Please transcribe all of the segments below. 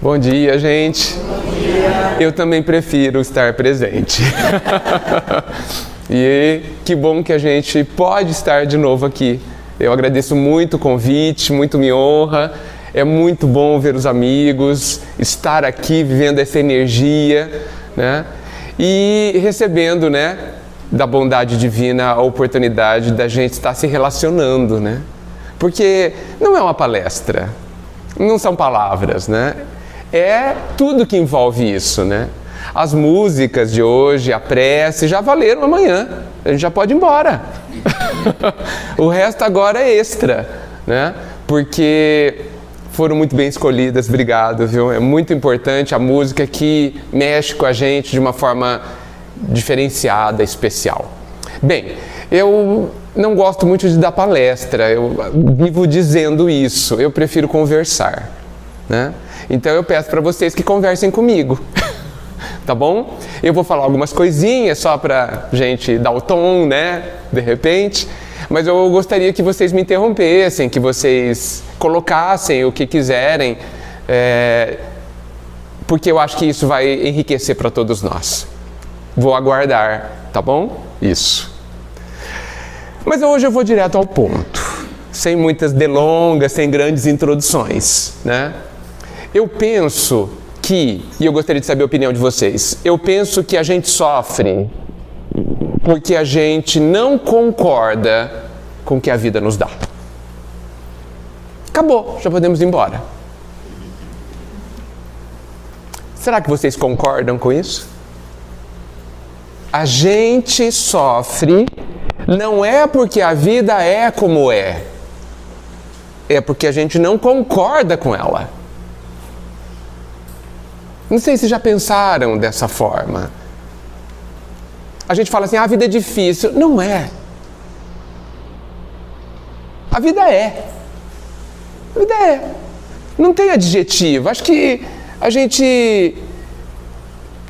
Bom dia, gente. Bom dia. Eu também prefiro estar presente. E que bom que a gente pode estar de novo aqui. Eu agradeço muito o convite, muito me honra. É muito bom ver os amigos, estar aqui vivendo essa energia, né? E recebendo, né, da bondade divina a oportunidade da gente estar se relacionando, né? Porque não é uma palestra, não são palavras, né? É tudo que envolve isso, né? As músicas de hoje, a prece, já valeram amanhã. A gente já pode ir embora. O resto agora é extra, né? Porque foram muito bem escolhidas, obrigado, viu? É muito importante a música que mexe com a gente de uma forma diferenciada, especial. Bem, eu não gosto muito de dar palestra, eu vivo dizendo isso, eu prefiro conversar, né? Então eu peço para vocês que conversem comigo, tá bom? Eu vou falar algumas coisinhas só para gente dar o tom, né? De repente, mas eu gostaria que vocês me interrompessem, que vocês colocassem o que quiserem, porque eu acho que isso vai enriquecer para todos nós. Vou aguardar, tá bom? Isso. Mas hoje eu vou direto ao ponto, sem muitas delongas, sem grandes introduções, né? Eu penso que, e eu gostaria de saber a opinião de vocês, eu penso que a gente sofre porque a gente não concorda com o que a vida nos dá. Acabou, já podemos ir embora. Será que vocês concordam com isso? A gente sofre não é porque a vida é como é porque a gente não concorda com ela. Não sei se já pensaram dessa forma. A gente fala assim, a vida é difícil. Não é. A vida é. A vida é. Não tem adjetivo. Acho que a gente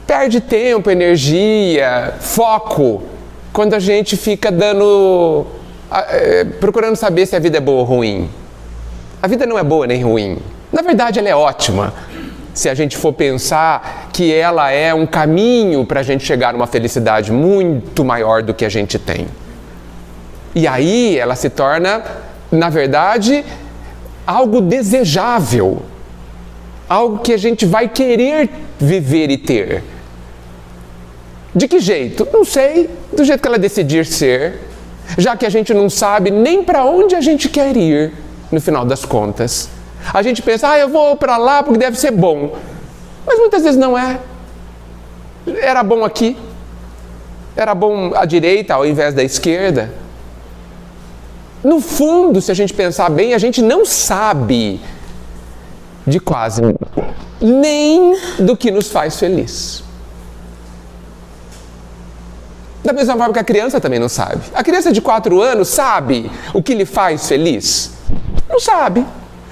perde tempo, energia, foco, quando a gente fica procurando saber se a vida é boa ou ruim. A vida não é boa nem ruim. Na verdade, ela é ótima. Se a gente for pensar que ela é um caminho para a gente chegar a uma felicidade muito maior do que a gente tem. E aí ela se torna, na verdade, algo desejável. Algo que a gente vai querer viver e ter. De que jeito? Não sei. Do jeito que ela decidir ser. Já que a gente não sabe nem para onde a gente quer ir, no final das contas. A gente pensa, eu vou para lá porque deve ser bom. Mas muitas vezes não é. Era bom aqui. Era bom à direita ao invés da esquerda. No fundo, se a gente pensar bem, a gente não sabe de quase nem do que nos faz feliz. Da mesma forma que a criança também não sabe. A criança de 4 anos sabe o que lhe faz feliz? Não sabe.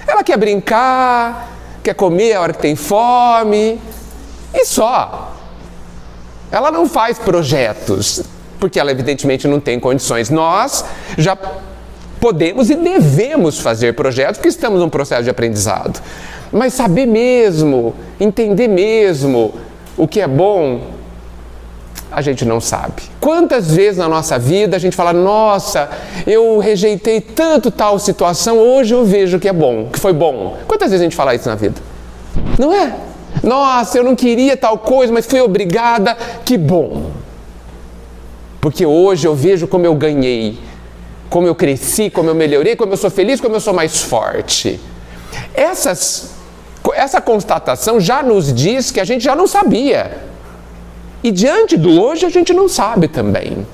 Ela quer brincar, quer comer a hora que tem fome, e só. Ela não faz projetos, porque ela evidentemente não tem condições. Nós já podemos e devemos fazer projetos, porque estamos num processo de aprendizado. Mas saber mesmo, entender mesmo o que é bom, a gente não sabe. Quantas vezes na nossa vida a gente fala, nossa, eu rejeitei tanto tal situação, hoje eu vejo que é bom, que foi bom. Quantas vezes a gente fala isso na vida? Não é? Nossa, eu não queria tal coisa, mas fui obrigada, que bom. Porque hoje eu vejo como eu ganhei, como eu cresci, como eu melhorei, como eu sou feliz, como eu sou mais forte. Essa constatação já nos diz que a gente já não sabia. E diante do hoje a gente não sabe também.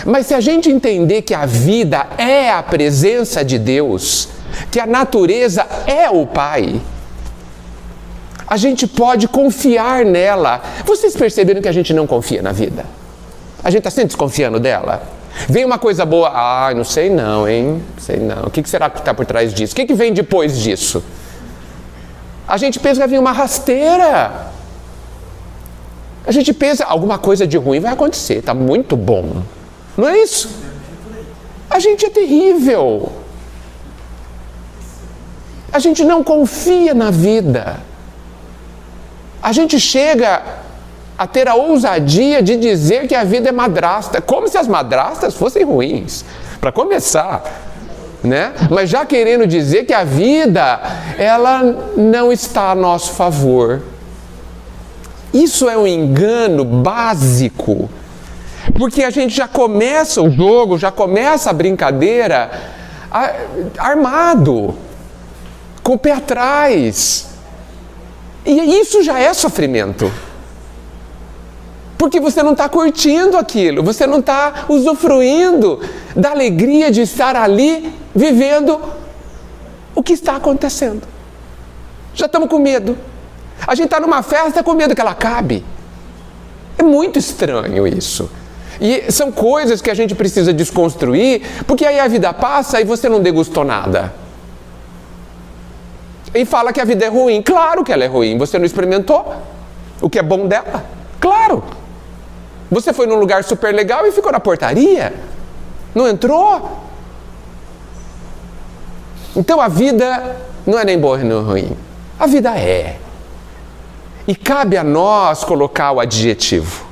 Mas se a gente entender que a vida é a presença de Deus, que a natureza é o Pai, a gente pode confiar nela. Vocês perceberam que a gente não confia na vida? A gente está sempre desconfiando dela? Vem uma coisa boa, não sei não, hein? Sei não. O que será que está por trás disso? O que vem depois disso? A gente pensa que vai vir uma rasteira. A gente pensa, alguma coisa de ruim vai acontecer, está muito bom. Não é isso? A gente é terrível. A gente não confia na vida. A gente chega a ter a ousadia de dizer que a vida é madrasta, como se as madrastas fossem ruins, para começar, né? Mas já querendo dizer que a vida, ela não está a nosso favor. Isso é um engano básico, porque a gente já começa o jogo, já começa a brincadeira armado, com o pé atrás. E isso já é sofrimento. Porque você não está curtindo aquilo, você não está usufruindo da alegria de estar ali, vivendo o que está acontecendo. Já estamos com medo. A gente está numa festa com medo que ela acabe. É muito estranho isso. E são coisas que a gente precisa desconstruir, porque aí a vida passa e você não degustou nada. E fala que a vida é ruim. Claro que ela é ruim. Você não experimentou o que é bom dela? Claro. Você foi num lugar super legal e ficou na portaria. Não entrou. Então a vida não é nem boa nem ruim. A vida é. E cabe a nós colocar o adjetivo.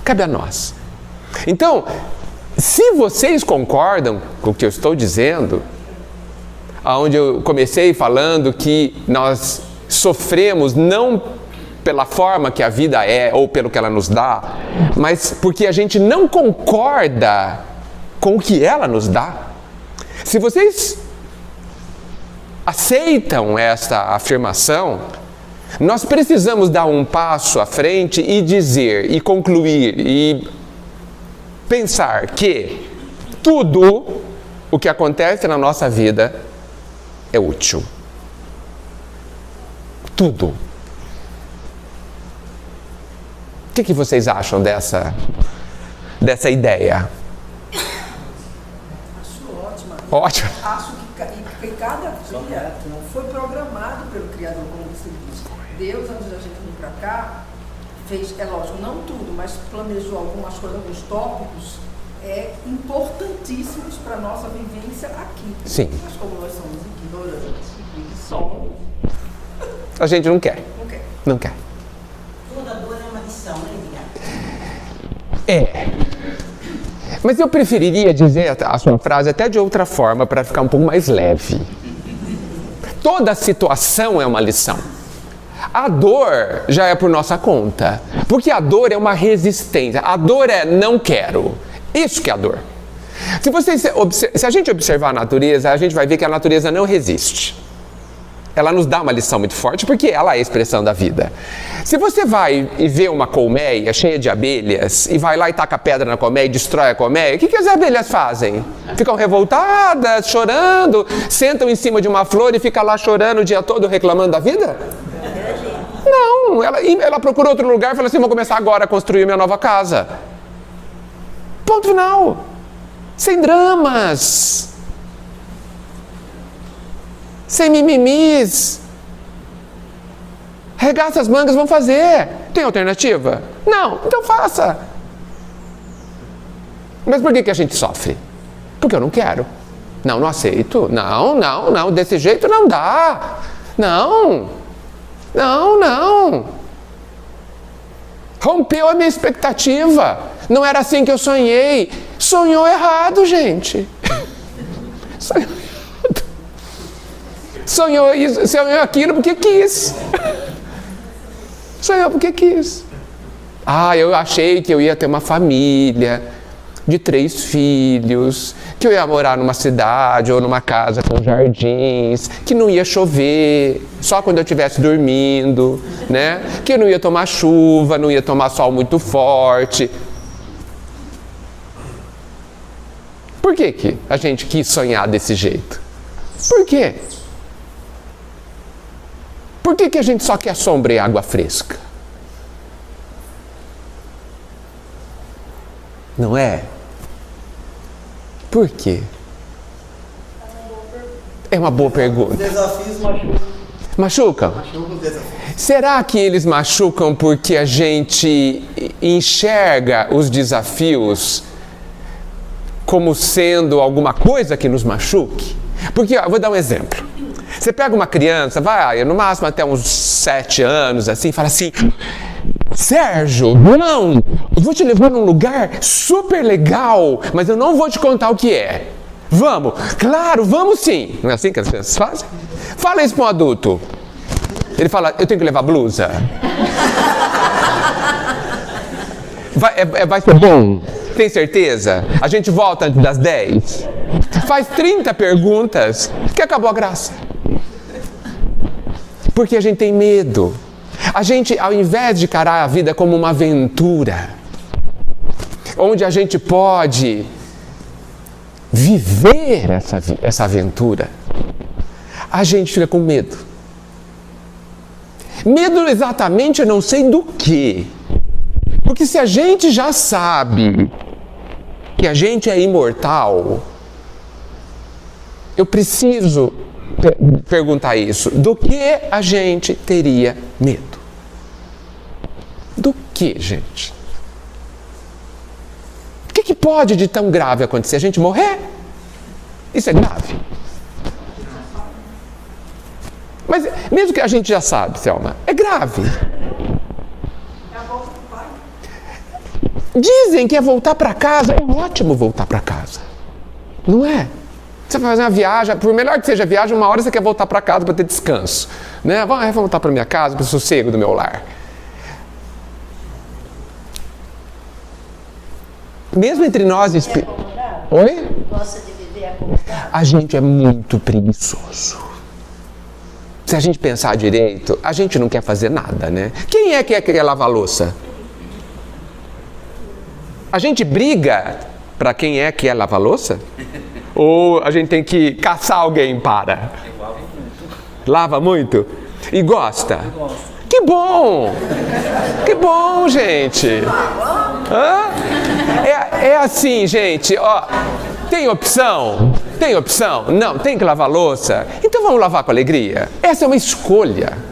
Cabe a nós. Então, se vocês concordam com o que eu estou dizendo, onde eu comecei falando que nós sofremos não pela forma que a vida é ou pelo que ela nos dá, mas porque a gente não concorda com o que ela nos dá. Se vocês aceitam esta afirmação, nós precisamos dar um passo à frente e dizer, e concluir, e pensar que tudo o que acontece na nossa vida é útil. Tudo. O que vocês acham dessa ideia? Acho ótima. Ótimo. Acho que cada dia foi programado pelo Criador, como você disse. Deus, antes da gente vir para cá, fez, é lógico, não tudo, mas planejou algumas coisas, alguns tópicos importantíssimos para a nossa vivência aqui. Sim. Mas como nós somos ignorantes e somos... A gente não quer. Não quer. Não quer. Toda dor é uma lição, né, Edgar? É. Mas eu preferiria dizer a sua frase até de outra forma, para ficar um pouco mais leve. Toda situação é uma lição. A dor já é por nossa conta, porque a dor é uma resistência. A dor é não quero. Isso que é a dor. Se a gente observar a natureza, a gente vai ver que a natureza não resiste. Ela nos dá uma lição muito forte, porque ela é a expressão da vida. Se você vai e vê uma colmeia cheia de abelhas, e vai lá e taca pedra na colmeia e destrói a colmeia, o que as abelhas fazem? Ficam revoltadas, chorando, sentam em cima de uma flor e ficam lá chorando o dia todo reclamando da vida? Não, ela procura outro lugar e fala assim, vou começar agora a construir minha nova casa. Ponto final. Sem dramas. Sem mimimis. Regaça as mangas, vamos fazer. Tem alternativa? Não, então faça. Mas por que a gente sofre? Porque eu não quero. Não aceito. Não, desse jeito não dá. Não. Rompeu a minha expectativa. Não era assim que eu sonhei. Sonhou errado, gente. Sonhou aquilo porque quis. Sonhou porque quis. Eu achei que eu ia ter uma família de 3 filhos, que eu ia morar numa cidade ou numa casa com jardins, que não ia chover, só quando eu estivesse dormindo, né? Que eu não ia tomar chuva, não ia tomar sol muito forte. Por que a gente quis sonhar desse jeito? Por quê? Por que a gente só quer sombra e água fresca? Não é? Por quê? É uma boa pergunta. Os desafios machucam. Machucam? Machucam os desafios. Será que eles machucam porque a gente enxerga os desafios como sendo alguma coisa que nos machuque? Porque, vou dar um exemplo. Você pega uma criança, vai no máximo até uns 7 anos, assim, fala assim: Sérgio, não, eu vou te levar num lugar super legal, mas eu não vou te contar o que é. Vamos? Claro, vamos sim. Não é assim que as crianças fazem? Fala isso para um adulto. Ele fala: eu tenho que levar blusa. Vai ser bom? Tem certeza? A gente volta antes das 10. Faz 30 perguntas que acabou a graça. Porque a gente tem medo. A gente, ao invés de encarar a vida como uma aventura, onde a gente pode viver essa aventura, a gente fica com medo. Medo exatamente eu não sei do quê. Porque se a gente já sabe que a gente é imortal, eu preciso perguntar isso. Do que a gente teria medo? Do que, gente? O que pode de tão grave acontecer? A gente morrer? Isso é grave. Mas mesmo que a gente já sabe, Selma, é grave. Dizem que é voltar para casa. É ótimo voltar para casa. Não é? Você vai fazer uma viagem, por melhor que seja a viagem, uma hora você quer voltar para casa para ter descanso. Né? Vamos voltar para minha casa, para o sossego do meu lar. Mesmo entre nós... Oi? Gosta de viver acomodado? A gente é muito preguiçoso. Se a gente pensar direito, a gente não quer fazer nada, né? Quem é que quer lavar a louça? A gente briga para quem é que é lavar a louça? Ou a gente tem que caçar alguém para? Lava muito? E gosta? Que bom! Que bom, gente! É assim, gente, ó. Tem opção? Tem opção? Não, tem que lavar louça? Então vamos lavar com alegria. Essa é uma escolha.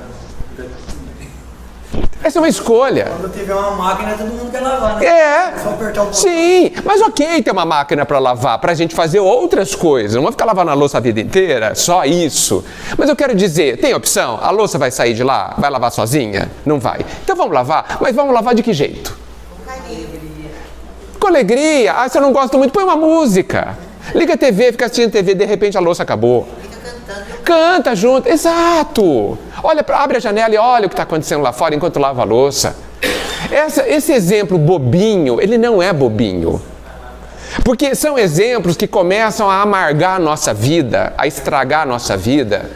Essa é uma escolha. Quando tiver uma máquina, todo mundo quer lavar, né? É. Só apertar o botão. Sim, mas ok ter uma máquina para lavar, para a gente fazer outras coisas. Não vamos ficar lavando a louça a vida inteira, só isso. Mas eu quero dizer, tem opção? A louça vai sair de lá? Vai lavar sozinha? Não vai. Então vamos lavar, mas vamos lavar de que jeito? Com alegria. Ah, se eu não gosto muito, põe uma música. Liga a TV, fica assistindo TV, de repente a louça acabou. Canta junto, exato. Olha, abre a janela e olha o que está acontecendo lá fora enquanto lava a louça. Esse exemplo bobinho, ele não é bobinho. Porque são exemplos que começam a amargar a nossa vida, a estragar a nossa vida.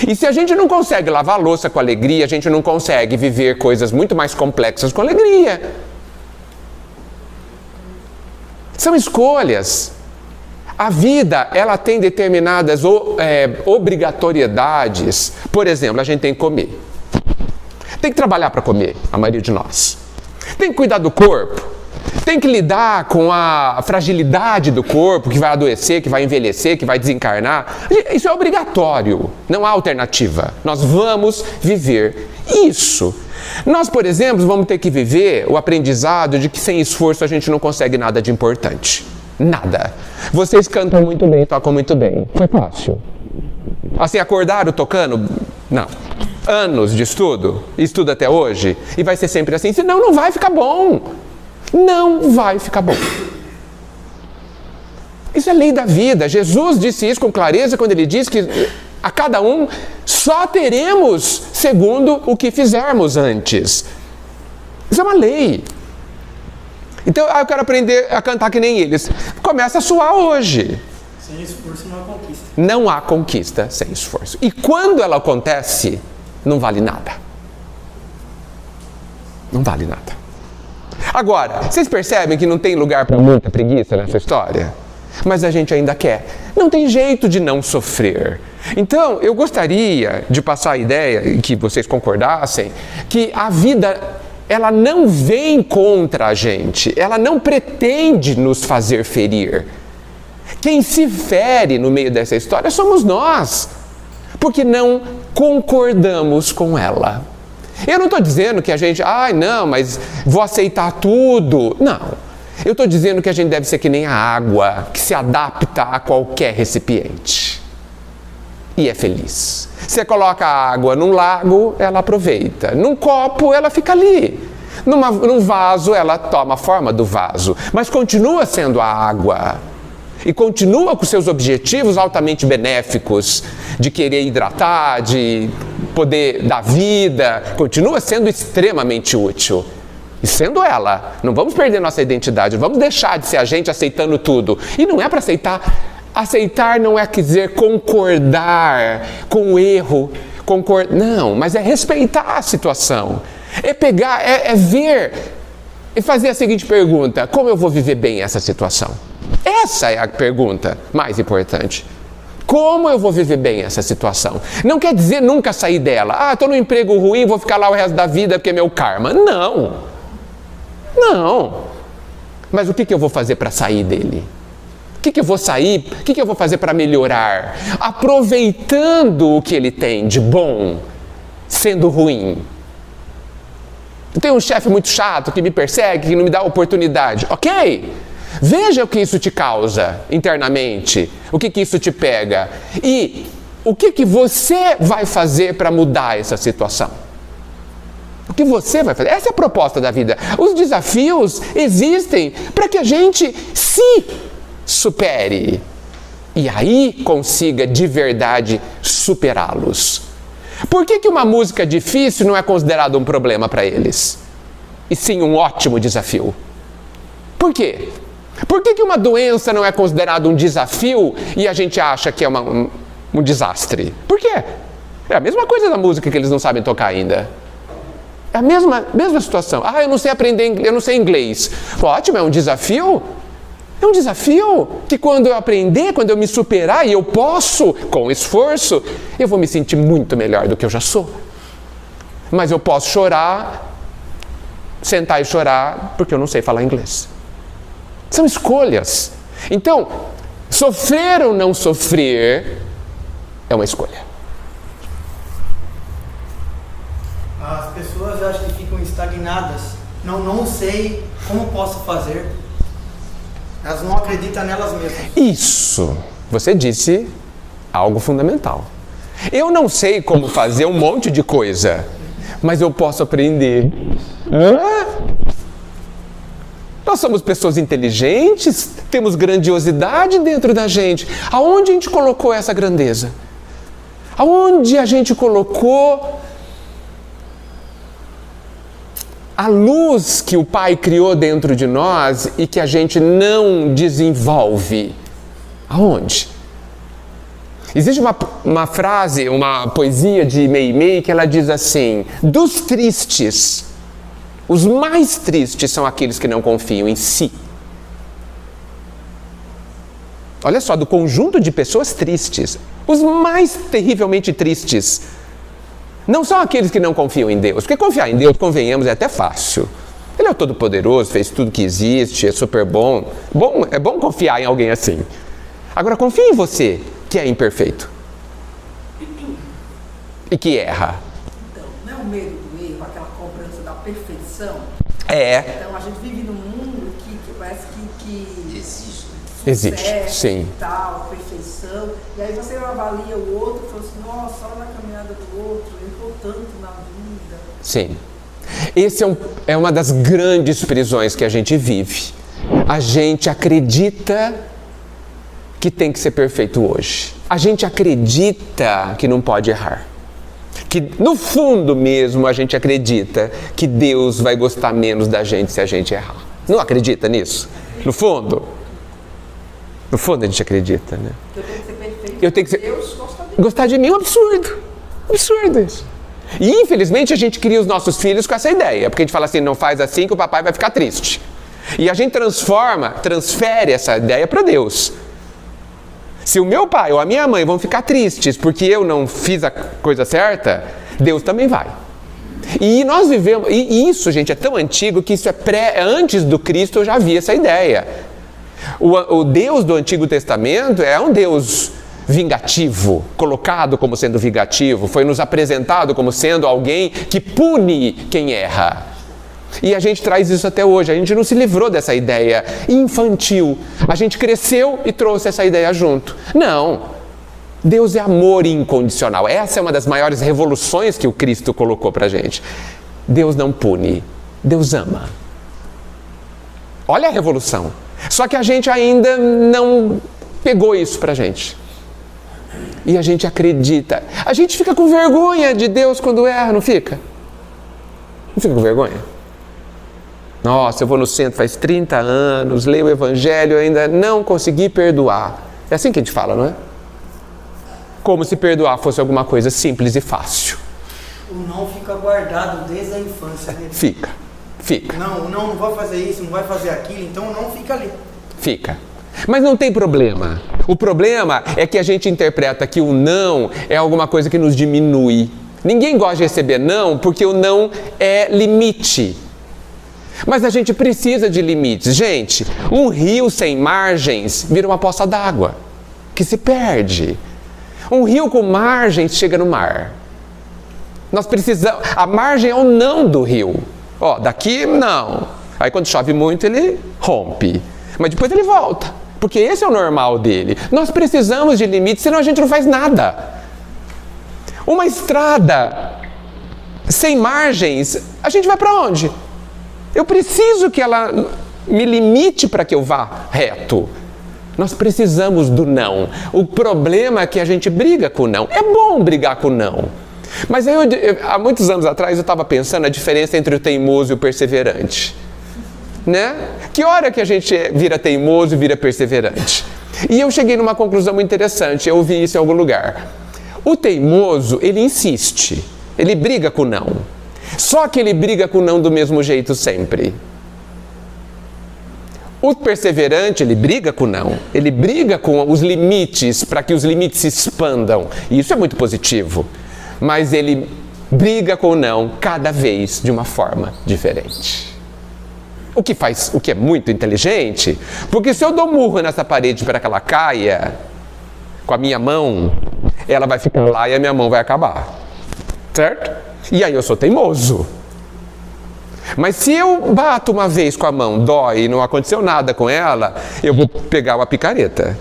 E se a gente não consegue lavar a louça com alegria, a gente não consegue viver coisas muito mais complexas com alegria. São escolhas. A vida, ela tem determinadas obrigatoriedades. Por exemplo, a gente tem que comer. Tem que trabalhar para comer, a maioria de nós. Tem que cuidar do corpo. Tem que lidar com a fragilidade do corpo, que vai adoecer, que vai envelhecer, que vai desencarnar. Isso é obrigatório, não há alternativa. Nós vamos viver isso. Nós, por exemplo, vamos ter que viver o aprendizado de que sem esforço a gente não consegue nada de importante. Nada. Vocês cantam muito bem, tocam muito bem. Foi fácil. Assim, acordaram tocando? Não. Anos de estudo? Estudo até hoje? E vai ser sempre assim? Senão não vai ficar bom. Não vai ficar bom. Isso é lei da vida. Jesus disse isso com clareza quando ele diz que a cada um só teremos segundo o que fizermos antes. Isso é uma lei. Então, eu quero aprender a cantar que nem eles. Começa a suar hoje. Sem esforço não há conquista. Não há conquista sem esforço. E quando ela acontece, não vale nada. Não vale nada. Agora, vocês percebem que não tem lugar para muita preguiça nessa história? Mas a gente ainda quer. Não tem jeito de não sofrer. Então, eu gostaria de passar a ideia, que vocês concordassem, que a vida, ela não vem contra a gente, ela não pretende nos fazer ferir. Quem se fere no meio dessa história somos nós, porque não concordamos com ela. Eu não estou dizendo que a gente, não, mas vou aceitar tudo. Não, eu estou dizendo que a gente deve ser que nem a água, que se adapta a qualquer recipiente. e é feliz. Você coloca a água num lago, ela aproveita. Num copo, ela fica ali. Num vaso, ela toma a forma do vaso, mas continua sendo a água. E continua com seus objetivos altamente benéficos, de querer hidratar, de poder dar vida, continua sendo extremamente útil. E sendo ela, não vamos perder nossa identidade, não vamos deixar de ser a gente aceitando tudo. E não é para aceitar. Aceitar não é dizer concordar com o erro, não, mas é respeitar a situação. É pegar, é ver e fazer a seguinte pergunta: como eu vou viver bem essa situação? Essa é a pergunta mais importante. Como eu vou viver bem essa situação? Não quer dizer nunca sair dela. Estou num emprego ruim, vou ficar lá o resto da vida porque é meu karma. Não. Mas o que eu vou fazer para sair dele? O que eu vou sair? O que eu vou fazer para melhorar? Aproveitando o que ele tem de bom, sendo ruim. Eu tenho um chefe muito chato que me persegue, que não me dá oportunidade. Ok, veja o que isso te causa internamente, o que isso te pega. E o que você vai fazer para mudar essa situação? O que você vai fazer? Essa é a proposta da vida. Os desafios existem para que a gente se supere e aí consiga de verdade superá-los. Por que uma música difícil não é considerada um problema para eles? E sim um ótimo desafio. Por quê? Por que uma doença não é considerada um desafio e a gente acha que é um desastre? Por quê? É a mesma coisa da música que eles não sabem tocar ainda. É a mesma situação. Eu não sei aprender, eu não sei inglês. Ótimo, é um desafio. É um desafio que quando eu aprender, quando eu me superar, e eu posso, com esforço, eu vou me sentir muito melhor do que eu já sou. Mas eu posso chorar, sentar e chorar, porque eu não sei falar inglês. São escolhas. Então, sofrer ou não sofrer é uma escolha. As pessoas acho que ficam estagnadas. Não sei como posso fazer. Elas não acreditam nelas mesmas. Isso, você disse algo fundamental. Eu não sei como fazer um monte de coisa, mas eu posso aprender. Nós somos pessoas inteligentes, temos grandiosidade dentro da gente. Aonde a gente colocou essa grandeza? Aonde a gente colocou a luz que o Pai criou dentro de nós e que a gente não desenvolve? Aonde? Existe uma frase, uma poesia de Meimei que ela diz assim: dos tristes, os mais tristes são aqueles que não confiam em si. Olha só, do conjunto de pessoas tristes, os mais terrivelmente tristes não são aqueles que não confiam em Deus, porque confiar em Deus, convenhamos, é até fácil. Ele é o Todo-Poderoso, fez tudo que existe, é super bom. É bom confiar em alguém assim. Agora, confie em você, que é imperfeito. E que erra. Então, não é o medo do erro, aquela cobrança da perfeição? É. Então, a gente vive num mundo que parece que existe, sim. E tal, perfeição. E aí você avalia o outro e fala assim: nossa, olha a caminhada do outro, ele errou tanto na vida. Sim. Esse é uma das grandes prisões que a gente vive. A gente acredita que tem que ser perfeito hoje. A gente acredita que não pode errar. Que no fundo mesmo a gente acredita que Deus vai gostar menos da gente se a gente errar. Não acredita nisso? No fundo? No fundo a gente acredita, né? Eu tenho que ser perfeito. Eu tenho que ser... Deus gosta de mim. Gostar de mim é um absurdo. Absurdo isso. E infelizmente a gente cria os nossos filhos com essa ideia. Porque a gente fala assim: não faz assim que o papai vai ficar triste. E a gente transfere essa ideia para Deus. Se o meu pai ou a minha mãe vão ficar tristes porque eu não fiz a coisa certa, Deus também vai. E nós vivemos... E isso, gente, é tão antigo que isso antes do Cristo eu já vi essa ideia. O Deus do Antigo Testamento é um Deus vingativo, colocado como sendo vingativo, foi nos apresentado como sendo alguém que pune quem erra. E a gente traz isso até hoje, a gente não se livrou dessa ideia infantil. A gente cresceu e trouxe essa ideia junto. Não, Deus é amor incondicional. Essa é uma das maiores revoluções que o Cristo colocou pra gente. Deus não pune, Deus ama. Olha a revolução. Só que a gente ainda não pegou isso pra gente. E a gente acredita. A gente fica com vergonha de Deus quando erra, não fica? Não fica com vergonha? Nossa, eu vou no centro faz 30 anos, leio o Evangelho e ainda não consegui perdoar. É assim que a gente fala, não é? Como se perdoar fosse alguma coisa simples e fácil. O não fica guardado desde a infância, né? Fica. Não vai fazer isso, não vai fazer aquilo, então não fica ali. Fica. Mas não tem problema. O problema é que a gente interpreta que o não é alguma coisa que nos diminui. Ninguém gosta de receber não porque o não é limite. Mas a gente precisa de limites. Gente, um rio sem margens vira uma poça d'água que se perde. Um rio com margens chega no mar. Nós precisamos... A margem é o não do rio. Ó, daqui não. Aí quando chove muito ele rompe. Mas depois ele volta. Porque esse é o normal dele. Nós precisamos de limites, senão a gente não faz nada. Uma estrada sem margens, a gente vai para onde? Eu preciso que ela me limite para que eu vá reto. Nós precisamos do não. O problema é que a gente briga com o não. É bom brigar com o não. Mas aí há muitos anos atrás eu estava pensando a diferença entre o teimoso e o perseverante. Né? Que hora que a gente vira teimoso e vira perseverante? E eu cheguei numa conclusão muito interessante, eu ouvi isso em algum lugar. O teimoso, ele insiste, ele briga com o não. Só que ele briga com o não do mesmo jeito sempre. O perseverante, ele briga com o não. Ele briga com os limites, para que os limites se expandam. E isso é muito positivo. Mas ele briga com o não cada vez de uma forma diferente. O que é muito inteligente, porque se eu dou murro nessa parede para que ela caia, com a minha mão, ela vai ficar lá e a minha mão vai acabar. Certo? E aí eu sou teimoso. Mas se eu bato uma vez com a mão, dói e não aconteceu nada com ela, eu vou pegar uma picareta.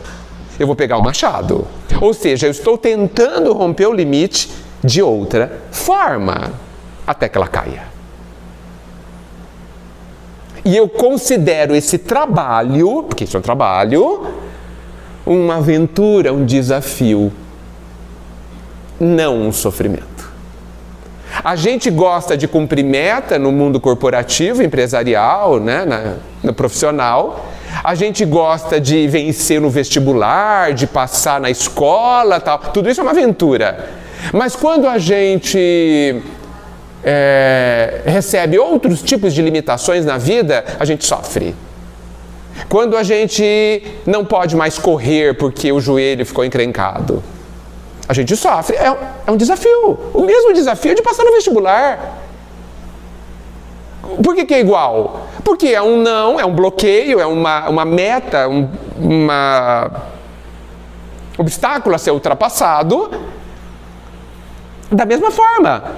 Eu vou pegar um machado. Ou seja, eu estou tentando romper o limite de outra forma, até que ela caia. E eu considero esse trabalho, porque isso é um trabalho, uma aventura, um desafio, não um sofrimento. A gente gosta de cumprir meta no mundo corporativo, empresarial, né, no profissional. A gente gosta de vencer no vestibular, de passar na escola, tal. Tudo isso é uma aventura. Mas quando a gente recebe outros tipos de limitações na vida, a gente sofre. Quando a gente não pode mais correr porque o joelho ficou encrencado, a gente sofre. É um desafio. O mesmo desafio de passar no vestibular. Por que é igual? Porque é um não, é um bloqueio, é uma meta, um obstáculo a ser ultrapassado. Da mesma forma,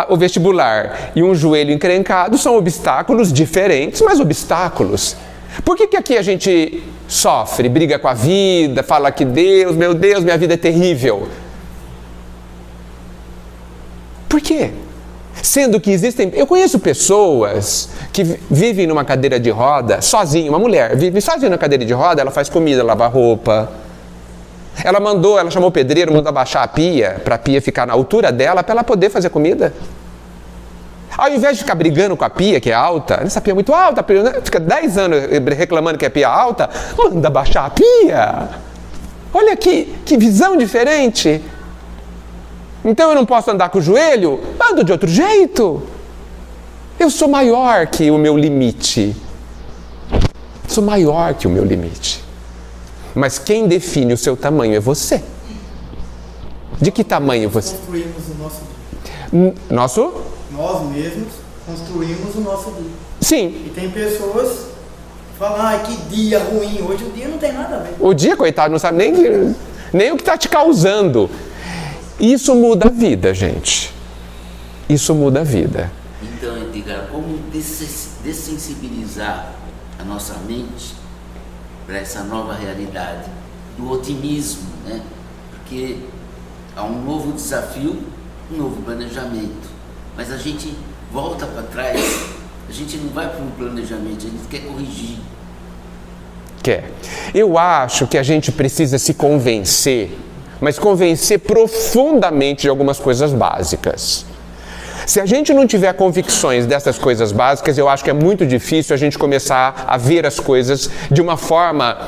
o vestibular e um joelho encrencado são obstáculos diferentes, mas obstáculos. Por que aqui a gente sofre, briga com a vida, fala que meu Deus, minha vida é terrível? Por quê? Sendo que eu conheço pessoas que vivem numa cadeira de roda, sozinha, uma mulher, vive sozinha na cadeira de roda, ela faz comida, lava roupa. Ela chamou o pedreiro, mandou abaixar a pia, para a pia ficar na altura dela, para ela poder fazer comida. Ao invés de ficar brigando com a pia, que é alta, essa pia é muito alta, fica 10 anos reclamando que a pia é alta, manda abaixar a pia. Olha que visão diferente. Então eu não posso andar com o joelho? Ando de outro jeito. Eu sou maior que o meu limite. Sou maior que o meu limite. Mas quem define o seu tamanho é você. De que tamanho você? Construímos o nosso dia. Nós mesmos construímos o nosso dia. Sim. E tem pessoas que falam, que dia ruim. Hoje o dia não tem nada a ver. O dia, coitado, não sabe nem o que está te causando. Isso muda a vida, gente. Isso muda a vida. Então, Edgar, como dessensibilizar a nossa mente para essa nova realidade do otimismo, né? porque há um novo desafio, um novo planejamento. Mas a gente volta para trás, a gente não vai para um planejamento, a gente quer corrigir. Eu acho que a gente precisa se convencer, mas convencer profundamente de algumas coisas básicas. Se a gente não tiver convicções dessas coisas básicas, eu acho que é muito difícil a gente começar a ver as coisas de uma forma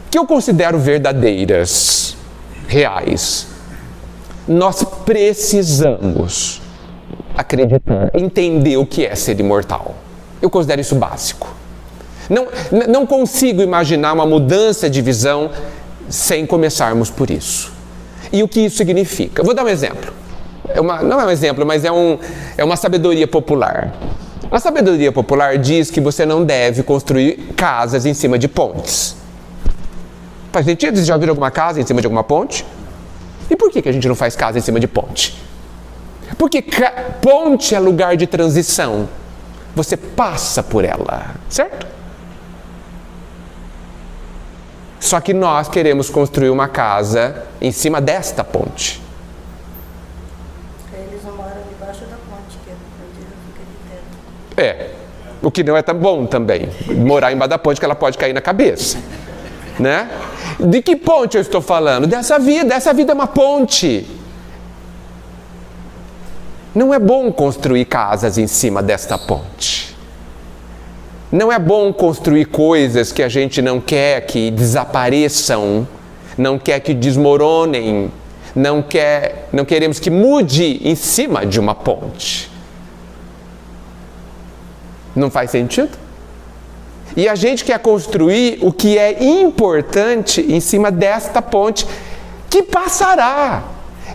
que eu considero verdadeiras, reais. Nós precisamos acreditar, entender o que é ser imortal. Eu considero isso básico. Não consigo imaginar uma mudança de visão sem começarmos por isso. E o que isso significa? Eu vou dar um exemplo. Não é um exemplo, mas é uma sabedoria popular. A sabedoria popular diz que você não deve construir casas em cima de pontes. Faz sentido? Vocês já viram alguma casa em cima de alguma ponte? E por que a gente não faz casa em cima de ponte? Porque ponte é lugar de transição. Você passa por ela, certo? Só que nós queremos construir uma casa em cima desta ponte. Eles não moram debaixo da ponte, que fica de teto. O que não é tão bom também. Morar embaixo da ponte, que ela pode cair na cabeça. Né? De que ponte eu estou falando? Dessa vida. Essa vida é uma ponte. Não é bom construir casas em cima desta ponte. Não é bom construir coisas que a gente não quer que desapareçam, não quer que desmoronem, não queremos que mude em cima de uma ponte. Não faz sentido? E a gente quer construir o que é importante em cima desta ponte, que passará,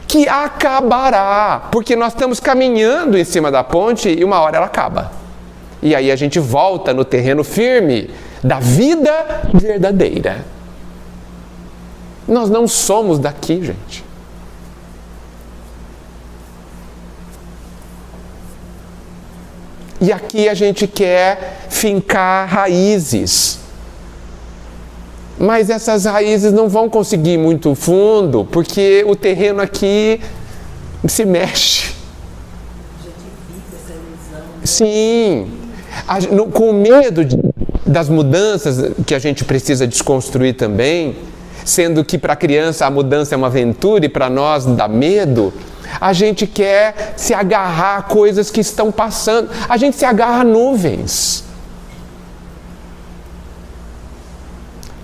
que acabará, porque nós estamos caminhando em cima da ponte e uma hora ela acaba. E aí a gente volta no terreno firme da vida verdadeira. Nós não somos daqui, gente. E aqui a gente quer fincar raízes. Mas essas raízes não vão conseguir muito fundo, porque o terreno aqui se mexe. A gente vive essa ilusão. Sim. Com medo das mudanças que a gente precisa desconstruir também, sendo que para a criança a mudança é uma aventura e para nós dá medo, a gente quer se agarrar a coisas que estão passando. A gente se agarra a nuvens.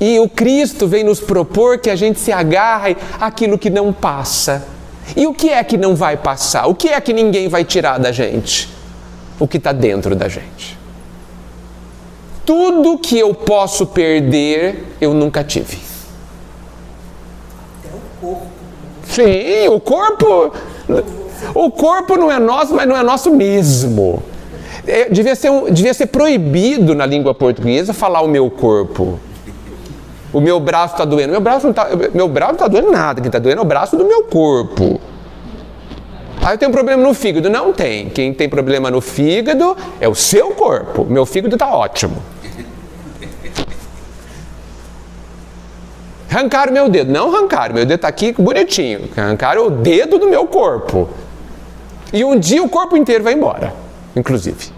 E o Cristo vem nos propor que a gente se agarre àquilo que não passa. E o que é que não vai passar? O que é que ninguém vai tirar da gente? O que está dentro da gente. Tudo que eu posso perder, eu nunca tive. Até o corpo. Sim, o corpo não é nosso, mas não é nosso mesmo. Devia ser proibido na língua portuguesa falar o meu corpo. O meu braço está doendo. Meu braço não está doendo nada. Quem está doendo é o braço do meu corpo. Ah, eu tenho um problema no fígado. Não tem. Quem tem problema no fígado é o seu corpo. Meu fígado está ótimo. Arrancaram meu dedo. Não arrancaram. Meu dedo está aqui bonitinho. Arrancaram o dedo do meu corpo. E um dia o corpo inteiro vai embora, inclusive.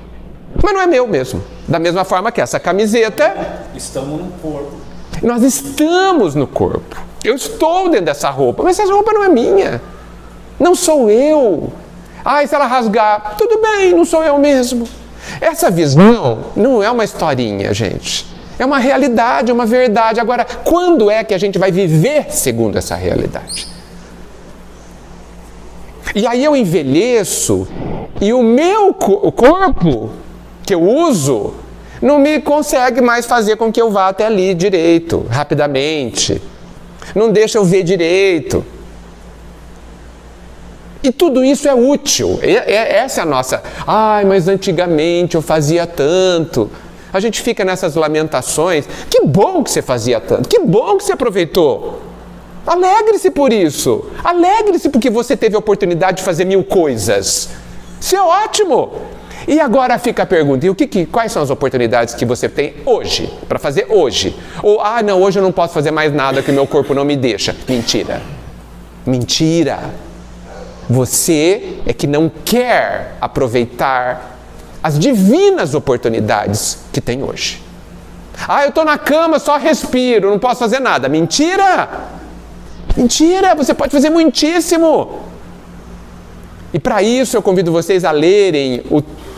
Mas não é meu mesmo. Da mesma forma que essa camiseta. Estamos no corpo. Nós estamos no corpo. Eu estou dentro dessa roupa. Mas essa roupa não é minha. Não sou eu. Ah, e se ela rasgar? Tudo bem, não sou eu mesmo. Essa visão não é uma historinha, gente. É uma realidade, é uma verdade. Agora, quando é que a gente vai viver segundo essa realidade? E aí eu envelheço e o meu corpo que eu uso não me consegue mais fazer com que eu vá até ali direito, rapidamente. Não deixa eu ver direito. E tudo isso é útil. Essa é a nossa... Ai, mas antigamente eu fazia tanto. A gente fica nessas lamentações. Que bom que você fazia tanto. Que bom que você aproveitou. Alegre-se por isso. Alegre-se porque você teve a oportunidade de fazer 1000 coisas. Isso é ótimo. E agora fica a pergunta. E quais são as oportunidades que você tem hoje? Para fazer hoje? Ou, não, hoje eu não posso fazer mais nada que o meu corpo não me deixa. Mentira. Mentira! Você é que não quer aproveitar as divinas oportunidades que tem hoje. Ah, eu estou na cama, só respiro, não posso fazer nada. Mentira! Mentira! Você pode fazer muitíssimo! E para isso eu convido vocês a lerem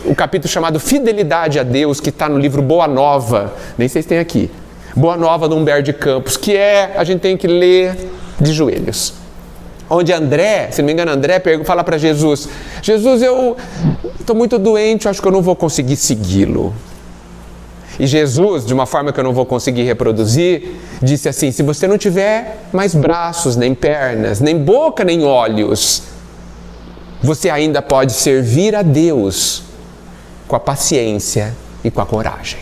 o capítulo chamado Fidelidade a Deus, que está no livro Boa Nova. Nem sei se tem aqui. Boa Nova do Humberto de Campos, que a gente tem que ler de joelhos. Onde André, se não me engano, André fala para Jesus: Jesus, eu estou muito doente, eu acho que eu não vou conseguir segui-lo. E Jesus, de uma forma que eu não vou conseguir reproduzir, disse assim: se você não tiver mais braços, nem pernas, nem boca, nem olhos, você ainda pode servir a Deus com a paciência e com a coragem.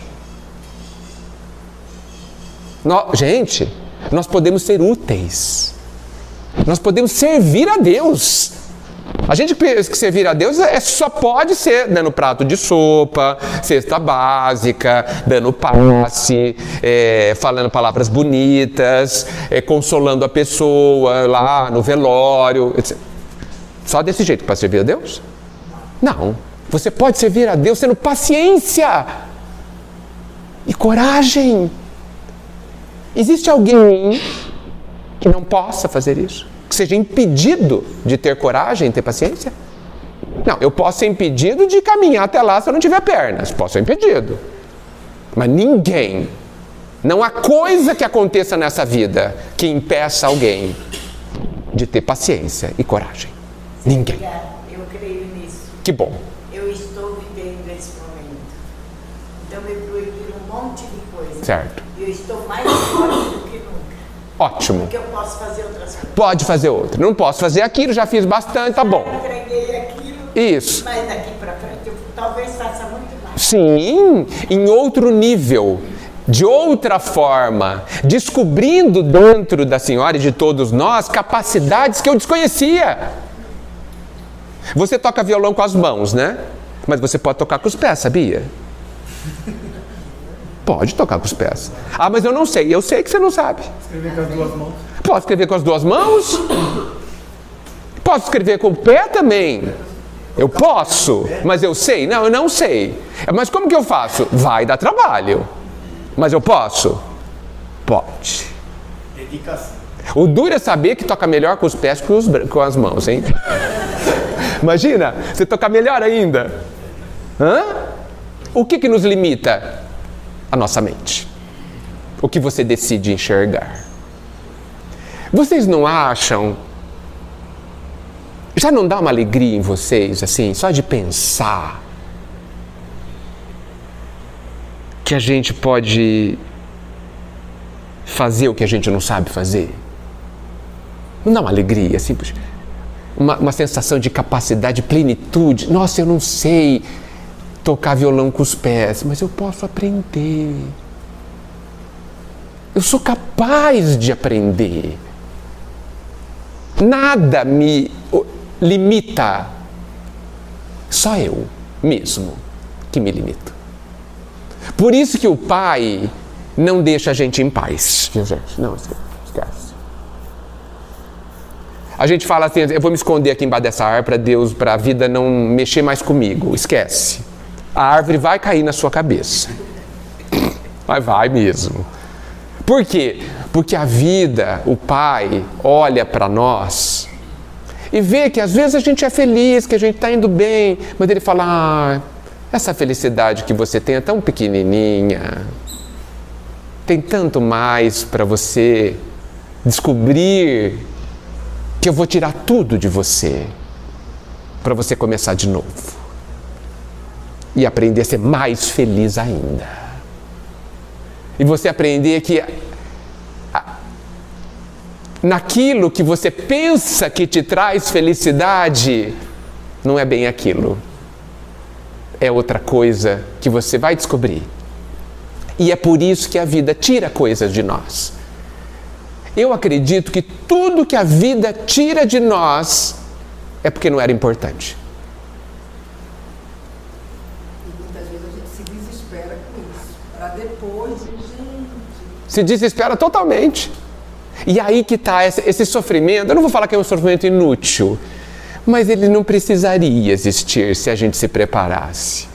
Gente, nós podemos ser úteis. Nós podemos servir a Deus. A gente pensa que servir a Deus só pode ser dando prato de sopa, cesta básica, dando passe, falando palavras bonitas, consolando a pessoa lá no velório, etc. Só desse jeito para servir a Deus? Não. Você pode servir a Deus tendo paciência e coragem. Existe alguém que não possa fazer isso? Que seja impedido de ter coragem e ter paciência? Não, eu posso ser impedido de caminhar até lá se eu não tiver pernas. Posso ser impedido. Mas ninguém, não há coisa que aconteça nessa vida que impeça alguém de ter paciência e coragem. Ninguém. Eu creio nisso. Que bom. Eu estou vivendo esse momento. Então me proibiram um monte de coisa. Certo. Eu estou mais forte do que nunca. Ótimo. Porque eu posso fazer outras coisas. Pode fazer outra. Não posso fazer aquilo, já fiz bastante, tá bom. Eu entreguei aquilo. Isso. Mas daqui para frente eu talvez faça muito mais. Sim, em outro nível, de outra forma, descobrindo dentro da senhora e de todos nós capacidades que eu desconhecia. Você toca violão com as mãos, né? Mas você pode tocar com os pés, sabia? Pode tocar com os pés. Ah, mas eu não sei. Eu sei que você não sabe. Escrever com as duas mãos. Posso escrever com as duas mãos? Posso escrever com o pé também? Eu posso, mas eu sei? Não, eu não sei. Mas como que eu faço? Vai dar trabalho. Mas eu posso? Pode. Dedicação. O duro é saber que toca melhor com os pés que com as mãos, hein? Imagina, você tocar melhor ainda. Hã? O que nos limita? A nossa mente. O que você decide enxergar. Vocês não acham? Já não dá uma alegria em vocês, assim, só de pensar que a gente pode fazer o que a gente não sabe fazer? Não dá uma alegria, assim, uma sensação de capacidade, de plenitude. Nossa, eu não sei tocar violão com os pés, mas eu posso aprender. Eu sou capaz de aprender. Nada me limita. Só eu mesmo que me limito. Por isso que o Pai não deixa a gente em paz. Não, esquece. A gente fala assim: eu vou me esconder aqui embaixo dessa árvore para Deus, para a vida não mexer mais comigo. Esquece. A árvore vai cair na sua cabeça. Mas vai mesmo. Por quê? Porque a vida, o Pai, olha para nós e vê que às vezes a gente é feliz, que a gente está indo bem, mas Ele fala: essa felicidade que você tem é tão pequenininha. Tem tanto mais para você descobrir, que eu vou tirar tudo de você para você começar de novo e aprender a ser mais feliz ainda. E você aprender que naquilo que você pensa que te traz felicidade, não é bem aquilo. É outra coisa que você vai descobrir. E é por isso que a vida tira coisas de nós. Eu acredito que tudo que a vida tira de nós é porque não era importante. E muitas vezes a gente se desespera com isso, para depois, gente... Se desespera totalmente. E aí que está esse sofrimento. Eu não vou falar que é um sofrimento inútil, mas ele não precisaria existir se a gente se preparasse.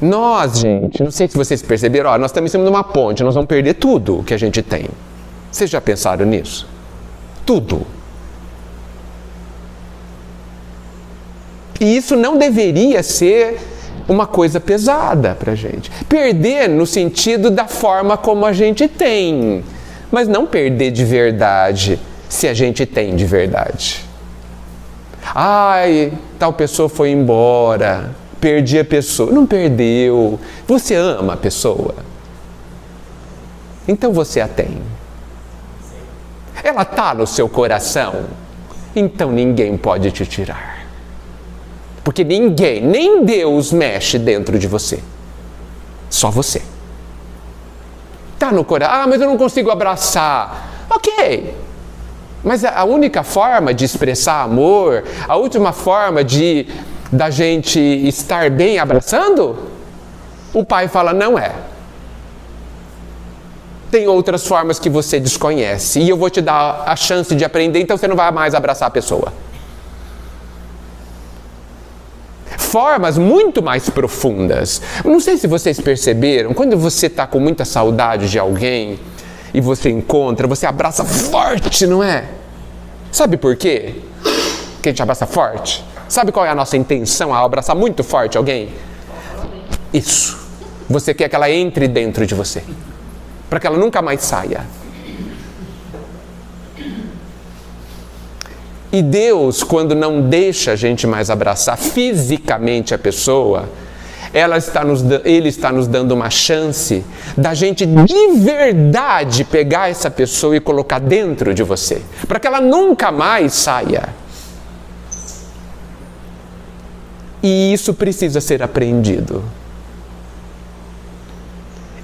Nós, gente, não sei se vocês perceberam, nós estamos em cima de uma ponte, nós vamos perder tudo que a gente tem. Vocês já pensaram nisso? Tudo. E isso não deveria ser uma coisa pesada para a gente. Perder no sentido da forma como a gente tem, mas não perder de verdade se a gente tem de verdade. Ai, tal pessoa foi embora, perdi a pessoa. Não perdeu. Você ama a pessoa. Então você a tem. Ela está no seu coração. Então ninguém pode te tirar. Porque ninguém, nem Deus mexe dentro de você. Só você. Está no coração. Mas eu não consigo abraçar. Ok. Mas a única forma de expressar amor, a última forma da gente estar bem abraçando, o pai fala, não é. Tem outras formas que você desconhece. E eu vou te dar a chance de aprender, então você não vai mais abraçar a pessoa. Formas muito mais profundas. Não sei se vocês perceberam, quando você está com muita saudade de alguém e você encontra, você abraça forte, não é? Sabe por quê que a gente abraça forte? Sabe qual é a nossa intenção ao abraçar muito forte alguém? Isso. Você quer que ela entre dentro de você, para que ela nunca mais saia. E Deus, quando não deixa a gente mais abraçar fisicamente a pessoa, Ele está nos dando uma chance da gente de verdade pegar essa pessoa e colocar dentro de você, para que ela nunca mais saia. E isso precisa ser aprendido.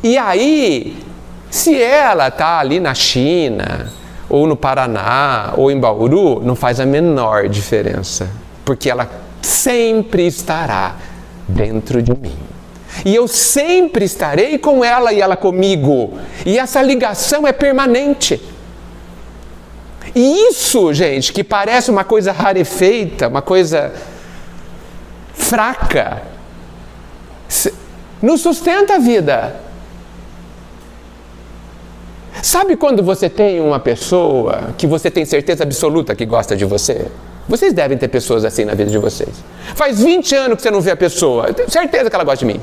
E aí, se ela está ali na China, ou no Paraná, ou em Bauru, não faz a menor diferença, porque ela sempre estará dentro de mim. E eu sempre estarei com ela e ela comigo. E essa ligação é permanente. E isso, gente, que parece uma coisa rarefeita, uma coisa fraca, nos sustenta a vida. Sabe quando você tem uma pessoa que você tem certeza absoluta que gosta de você? Vocês devem ter pessoas assim na vida de vocês. Faz 20 anos que você não vê a pessoa. Eu tenho certeza que ela gosta de mim.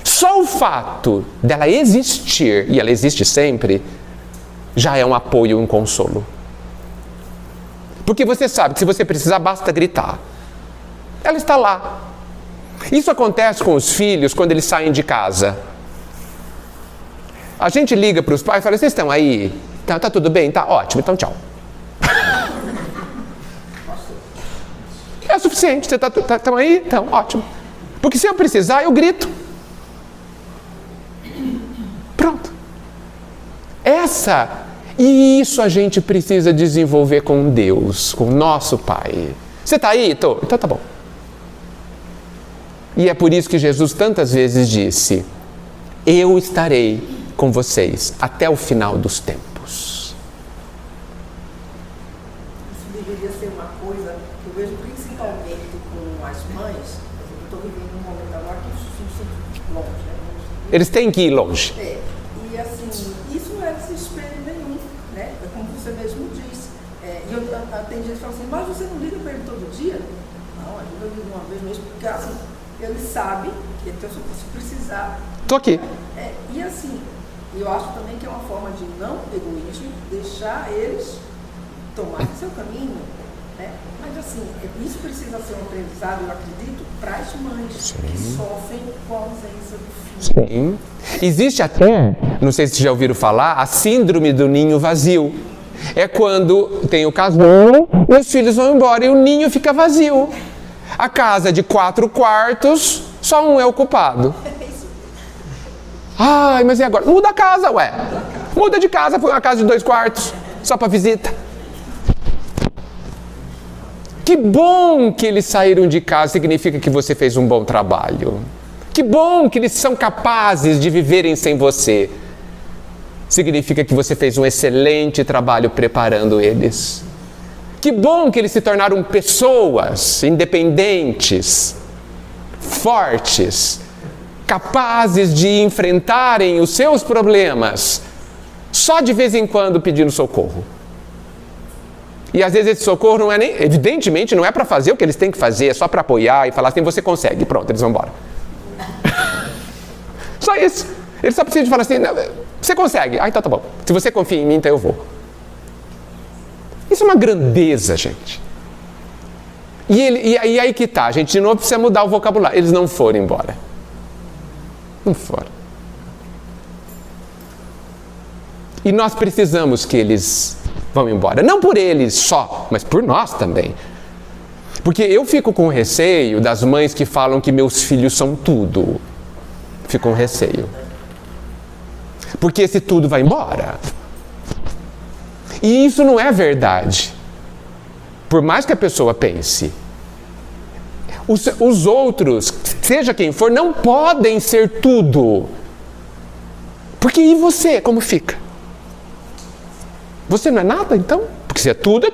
Só o fato dela existir, e ela existe sempre, já é um apoio, um consolo. Porque você sabe que se você precisar, basta gritar. Ela está lá. Isso acontece com os filhos quando eles saem de casa. A gente liga para os pais e fala, vocês estão aí? Tá tudo bem? Tá ótimo, então tchau. É o suficiente, vocês estão aí? Então, ótimo. Porque se eu precisar, eu grito. Pronto. E isso a gente precisa desenvolver com Deus, com o nosso Pai. Você está aí? Tô. Então tá bom. E é por isso que Jesus tantas vezes disse, eu estarei com vocês até o final dos tempos. Isso deveria ser uma coisa que eu vejo principalmente com as mães. Eu estou vivendo um momento agora que os filhos estão longe, né? Eles têm que ir longe. E assim, isso não é desespero nenhum, né? É como você mesmo disse. Tem gente que fala assim, mas você não liga para ele todo dia? Não, eu ligo uma vez mesmo, porque assim, ele sabe que então, se precisar. Tô aqui. E assim, eu acho também que é uma forma de não egoísmo, deixar eles tomarem seu caminho, né? Mas assim, isso precisa ser um aprendizado, eu acredito, para as mães que sofrem com a ausência do filho. Sim. Existe até, não sei se vocês já ouviram falar, a síndrome do ninho vazio. É quando tem o casal e os filhos vão embora e o ninho fica vazio. A casa de 4 quartos, só um é ocupado. Ai, mas e agora? Muda a casa, ué. Muda de casa, põe uma casa de 2 quartos, só para visita. Que bom que eles saíram de casa, significa que você fez um bom trabalho. Que bom que eles são capazes de viverem sem você. Significa que você fez um excelente trabalho preparando eles. Que bom que eles se tornaram pessoas independentes, fortes, capazes de enfrentarem os seus problemas, só de vez em quando pedindo socorro. E às vezes esse socorro não é nem, evidentemente não é para fazer o que eles têm que fazer, é só para apoiar e falar assim, você consegue, pronto, eles vão embora. Só isso. Eles só precisam de falar assim, você consegue, então tá bom. Se você confia em mim, então eu vou. Isso é uma grandeza, gente. E aí que tá, a gente de novo precisa mudar o vocabulário. Eles não foram embora. Não foram. E nós precisamos que eles vão embora. Não por eles só, mas por nós também. Porque eu fico com receio das mães que falam que meus filhos são tudo. Fico com receio. Porque esse tudo vai embora. E isso não é verdade. Por mais que a pessoa pense. Os outros, seja quem for, não podem ser tudo. Porque e você, como fica? Você não é nada, então? Porque se é tudo,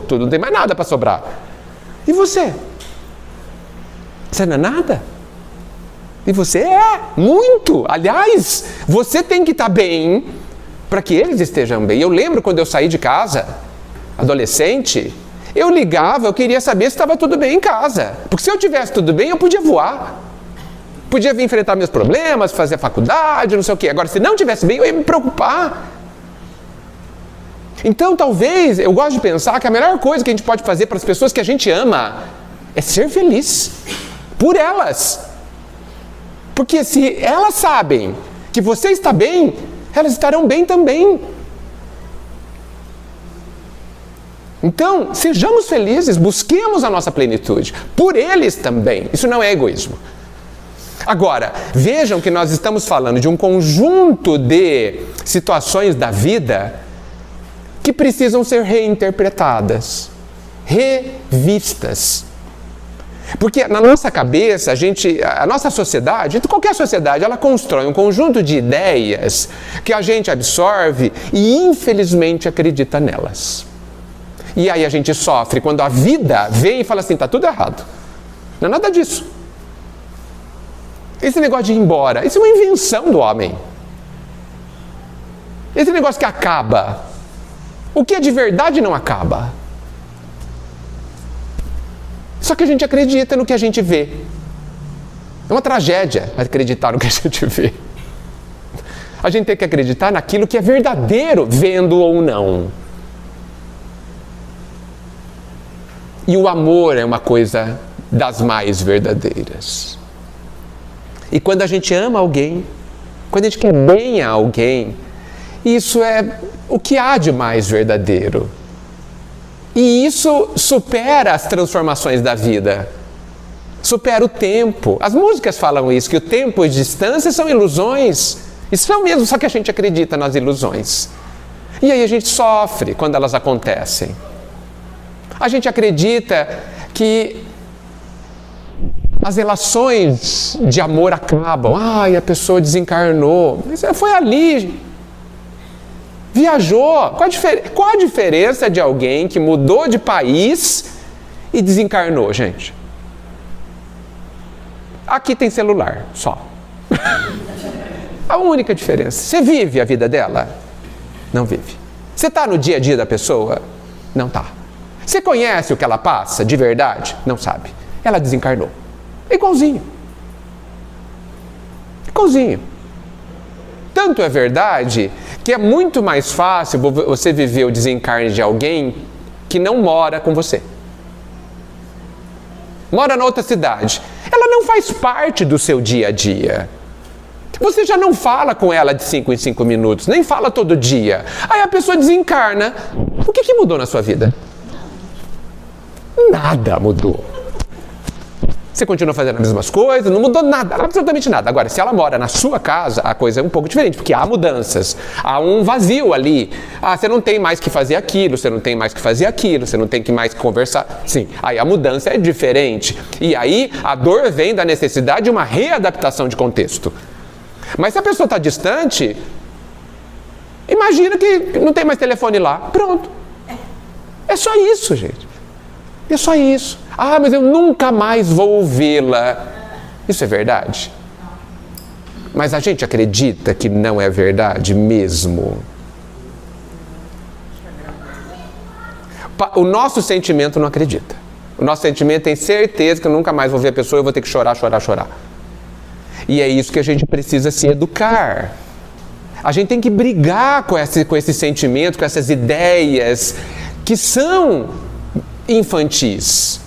tudo não tem mais nada para sobrar. E você? Você não é nada? E você é muito. Aliás, você tem que estar bem para que eles estejam bem. Eu lembro quando eu saí de casa, adolescente, eu ligava, eu queria saber se estava tudo bem em casa. Porque se eu tivesse tudo bem, eu podia voar. Podia vir enfrentar meus problemas, fazer faculdade, não sei o quê. Agora, se não tivesse bem, eu ia me preocupar. Então, talvez, eu gosto de pensar que a melhor coisa que a gente pode fazer para as pessoas que a gente ama é ser feliz por elas. Porque se elas sabem que você está bem, elas estarão bem também. Então, sejamos felizes, busquemos a nossa plenitude, por eles também. Isso não é egoísmo. Agora, vejam que nós estamos falando de um conjunto de situações da vida que precisam ser reinterpretadas, revistas. Porque na nossa cabeça, a nossa sociedade, qualquer sociedade, ela constrói um conjunto de ideias que a gente absorve e infelizmente acredita nelas. E aí a gente sofre quando a vida vem e fala assim, está tudo errado. Não é nada disso. Esse negócio de ir embora, isso é uma invenção do homem. Esse negócio que acaba. O que é de verdade não acaba. Só que a gente acredita no que a gente vê. É uma tragédia acreditar no que a gente vê. A gente tem que acreditar naquilo que é verdadeiro, vendo ou não. E o amor é uma coisa das mais verdadeiras. E quando a gente ama alguém, quando a gente quer bem a alguém, isso é o que há de mais verdadeiro. E isso supera as transformações da vida. Supera o tempo. As músicas falam isso, que o tempo e a distância são ilusões. Isso são mesmo, só que a gente acredita nas ilusões. E aí a gente sofre quando elas acontecem. A gente acredita que as relações de amor acabam. Ai, a pessoa desencarnou. Mas foi ali. Viajou. Qual a diferença de alguém que mudou de país e desencarnou, gente? Aqui tem celular, só. A única diferença. Você vive a vida dela? Não vive. Você está no dia a dia da pessoa? Não está. Você conhece o que ela passa de verdade? Não sabe. Ela desencarnou. Igualzinho. Igualzinho. Tanto é verdade que é muito mais fácil você viver o desencarne de alguém que não mora com você. Mora na outra cidade. Ela não faz parte do seu dia a dia. Você já não fala com ela de 5 em 5 minutos, nem fala todo dia. Aí a pessoa desencarna. O que mudou na sua vida? Nada mudou. Você continua fazendo as mesmas coisas, não mudou nada, absolutamente nada. Agora, se ela mora na sua casa, a coisa é um pouco diferente, porque há mudanças, há um vazio ali. Você não tem mais que fazer aquilo, você não tem mais que fazer aquilo, você não tem que mais conversar. Sim, aí a mudança é diferente. E aí a dor vem da necessidade de uma readaptação de contexto. Mas se a pessoa está distante, imagina que não tem mais telefone lá. Pronto. É só isso, gente. É só isso. Mas eu nunca mais vou vê-la. Isso é verdade? Mas a gente acredita que não é verdade mesmo. O nosso sentimento não acredita. O nosso sentimento tem certeza que eu nunca mais vou ver a pessoa e eu vou ter que chorar, chorar, chorar. E é isso que a gente precisa se educar. A gente tem que brigar com esse sentimento, com essas ideias que são infantis.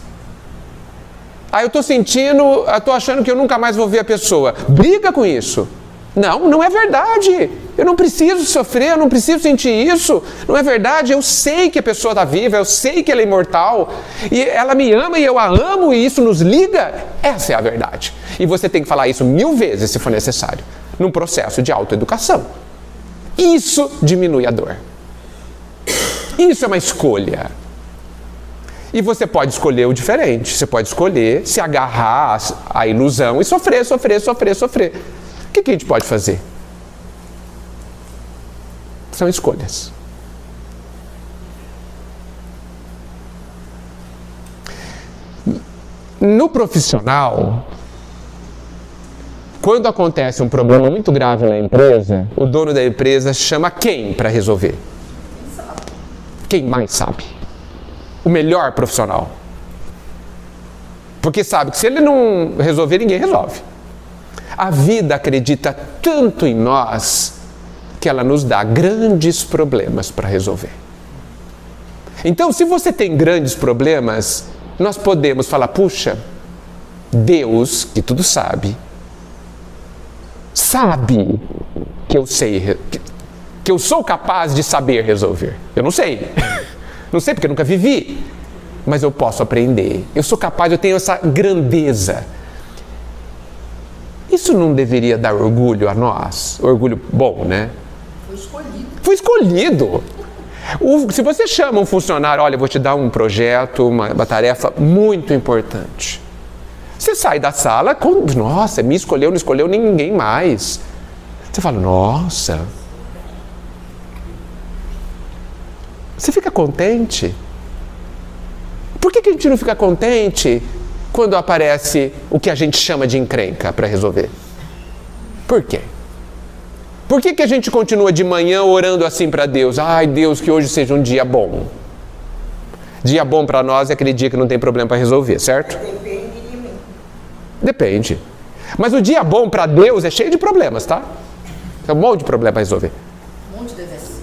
Eu tô achando que eu nunca mais vou ver a pessoa. Briga com isso. Não é verdade. Eu não preciso sofrer, eu não preciso sentir isso. Não é verdade. Eu sei que a pessoa está viva, eu sei que ela é imortal. E ela me ama e eu a amo e isso nos liga. Essa é a verdade. E você tem que falar isso 1000 vezes se for necessário. Num processo de autoeducação. Isso diminui a dor. Isso é uma escolha. E você pode escolher o diferente. Você pode escolher se agarrar à ilusão e sofrer, sofrer, sofrer, sofrer. O que a gente pode fazer? São escolhas. No profissional, quando acontece um problema muito grave na empresa, o dono da empresa chama quem para resolver? Quem mais sabe? O melhor profissional. Porque sabe que se ele não resolver, ninguém resolve. A vida acredita tanto em nós que ela nos dá grandes problemas para resolver. Então, se você tem grandes problemas, nós podemos falar, puxa, Deus, que tudo sabe que eu sei, que eu sou capaz de saber resolver. Eu não sei. Não sei porque eu nunca vivi, mas eu posso aprender. Eu sou capaz, eu tenho essa grandeza. Isso não deveria dar orgulho a nós? Orgulho bom, né? Foi escolhido. Se você chama um funcionário, olha, eu vou te dar um projeto, uma tarefa muito importante. Você sai da sala com, nossa, me escolheu, não escolheu ninguém mais. Você fala, nossa. Você fica contente? Por que a gente não fica contente quando aparece o que a gente chama de encrenca para resolver? Por quê? Por que a gente continua de manhã orando assim para Deus? Ai, Deus, que hoje seja um dia bom. Dia bom para nós é aquele dia que não tem problema para resolver, certo? Depende de mim. Depende. Mas o dia bom para Deus é cheio de problemas, tá? É um monte de problema para resolver.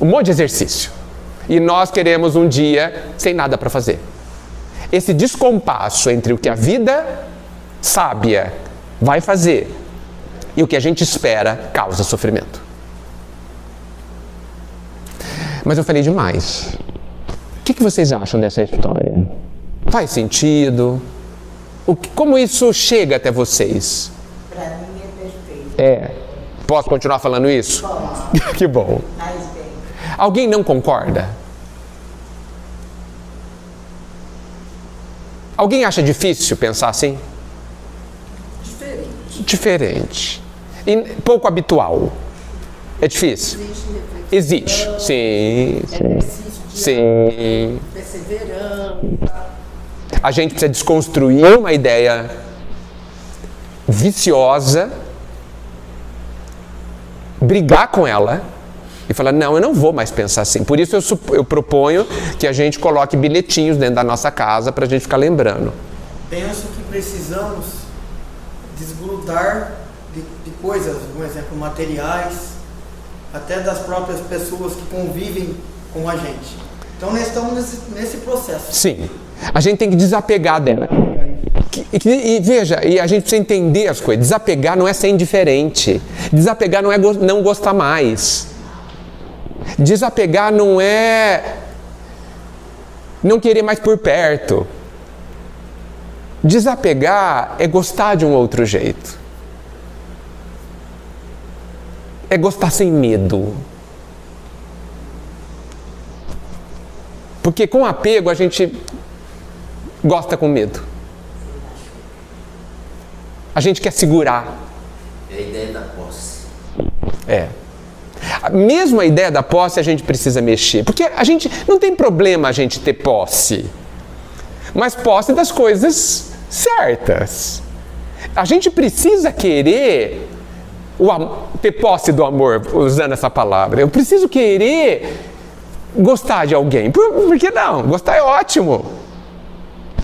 Um monte de exercício. E nós queremos um dia sem nada para fazer. Esse descompasso entre o que a vida sábia vai fazer e o que a gente espera causa sofrimento. Mas eu falei demais. O que vocês acham dessa história? Faz sentido? Como isso chega até vocês? Para mim é perfeito. Posso continuar falando isso? Bom, Que bom. mais bem. Alguém não concorda? Alguém acha difícil pensar assim? Diferente. E pouco habitual. É difícil? Existe. Sim. Perseverando. A gente precisa desconstruir uma ideia viciosa, brigar com ela e falar, não, eu não vou mais pensar assim. Por isso eu proponho que a gente coloque bilhetinhos dentro da nossa casa para a gente ficar lembrando. Penso que precisamos desgrudar de coisas, por exemplo, materiais, até das próprias pessoas que convivem com a gente. Então nós estamos nesse processo. Sim, a gente tem que desapegar dela. E veja, e a gente precisa entender as coisas. Desapegar não é ser indiferente. Desapegar não é não gostar mais. Desapegar não é não querer mais por perto. Desapegar é gostar de um outro jeito. É gostar sem medo. Porque com apego a gente gosta com medo. A gente quer segurar. É a ideia da posse. Mesmo a ideia da posse a gente precisa mexer. Porque a gente não tem problema a gente ter posse. Mas posse das coisas certas. A gente precisa querer ter posse do amor, usando essa palavra. Eu preciso querer gostar de alguém. Por que não? Gostar é ótimo.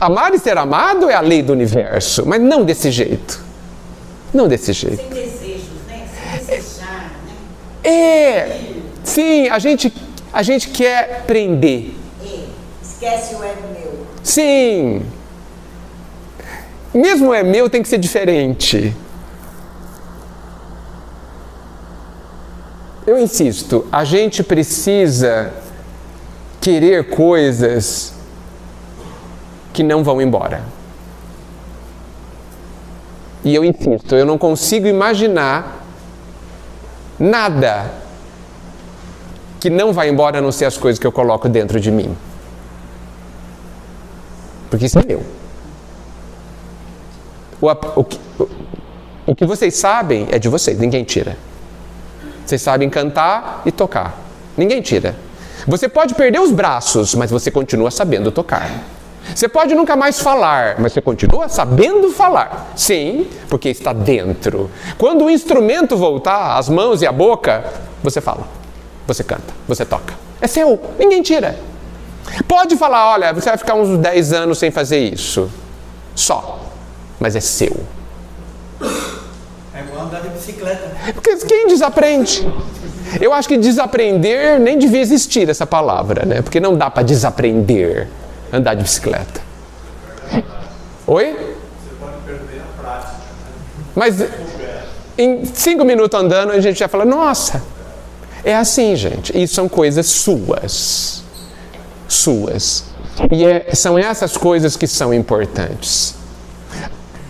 Amar e ser amado é a lei do universo, mas não desse jeito. Não desse jeito. Sem desejos, né? Sem desejar, né? Sim, a gente quer prender. Esquece o ego meu. Sim. Mesmo é meu, tem que ser diferente. Eu insisto, a gente precisa querer coisas que não vão embora. E eu insisto, eu não consigo imaginar nada que não vai embora a não ser as coisas que eu coloco dentro de mim. Porque isso é meu. O que vocês sabem é de vocês, ninguém tira. Vocês sabem cantar e tocar. Ninguém tira. Você pode perder os braços, mas você continua sabendo tocar. Você pode nunca mais falar, mas você continua sabendo falar. Sim, porque está dentro. Quando o instrumento voltar, as mãos e a boca, você fala, você canta, você toca. É seu, ninguém tira. Pode falar, olha, você vai ficar uns 10 anos sem fazer isso. Só. Mas é seu. É igual andar de bicicleta. Porque quem desaprende? Eu acho que desaprender nem devia existir essa palavra, né? Porque não dá para desaprender andar de bicicleta. Oi? Você pode perder a prática. Mas em 5 minutos andando a gente já fala, nossa, é assim, gente. E são coisas suas. Suas. E são essas coisas que são importantes.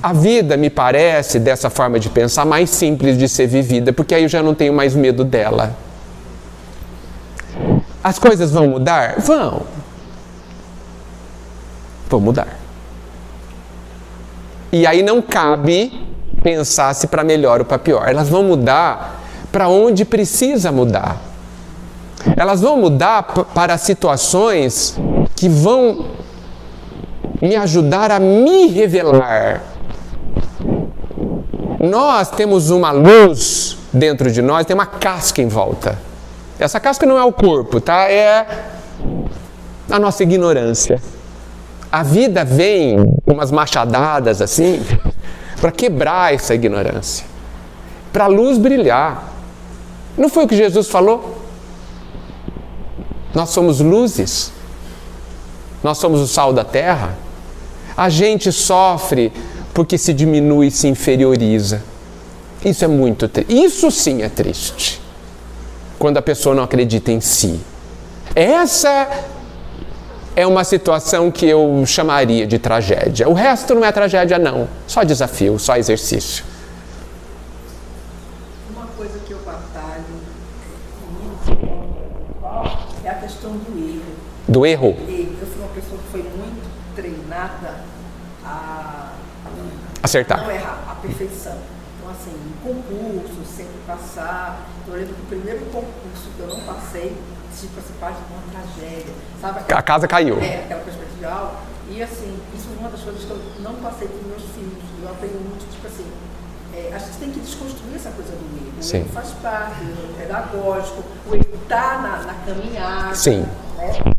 A vida me parece, dessa forma de pensar, mais simples de ser vivida, porque aí eu já não tenho mais medo dela. As coisas vão mudar? Vão. Vão mudar. E aí não cabe pensar se para melhor ou para pior. Elas vão mudar para onde precisa mudar. Elas vão mudar para situações que vão me ajudar a me revelar. Nós temos uma luz dentro de nós, tem uma casca em volta. Essa casca não é o corpo, tá? É a nossa ignorância. A vida vem umas machadadas assim para quebrar essa ignorância, para a luz brilhar. Não foi o que Jesus falou? Nós somos luzes. Nós somos o sal da terra. A gente sofre porque se diminui e se inferioriza. Isso é muito triste. Isso sim é triste. Quando a pessoa não acredita em si. Essa é uma situação que eu chamaria de tragédia. O resto não é tragédia, não. Só desafio, só exercício. Uma coisa que eu batalho é a questão do erro. Do erro? Eu fui uma pessoa que foi muito treinada a Acertar. não errar, a perfeição. Então, assim, em concurso, sempre passar. Eu lembro que o primeiro concurso que eu não passei, tive que participar de uma tragédia. Sabe? A casa caiu. Aquela perspectiva de aula. E, assim, isso é uma das coisas que eu não passei para os meus filhos. Eu aprendo muito, tipo assim, a gente tem que desconstruir essa coisa do erro. O erro faz parte, o erro pedagógico, o erro está na caminhada. Sim. Né? Então,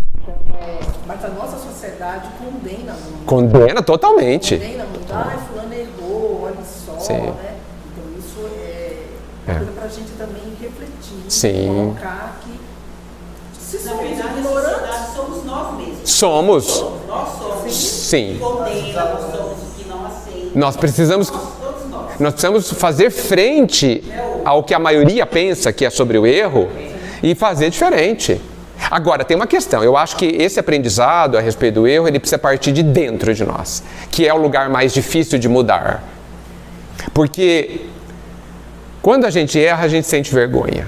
mas a nossa sociedade condena muito. Condena totalmente. Condena muito. Fulano errou, olha só, Sim. né? Então isso é coisa para a gente também refletir. Sim. Colocar que se Na somos verdade, a ignorantes, sociedade somos nós mesmos. Somos. Nós somos. Sim. Condena, nós somos os que não aceitam. Nós precisamos fazer frente ao que a maioria pensa que é sobre o erro e fazer diferente. Agora, tem uma questão. Eu acho que esse aprendizado a respeito do erro, ele precisa partir de dentro de nós, que é o lugar mais difícil de mudar. Porque quando a gente erra, a gente sente vergonha.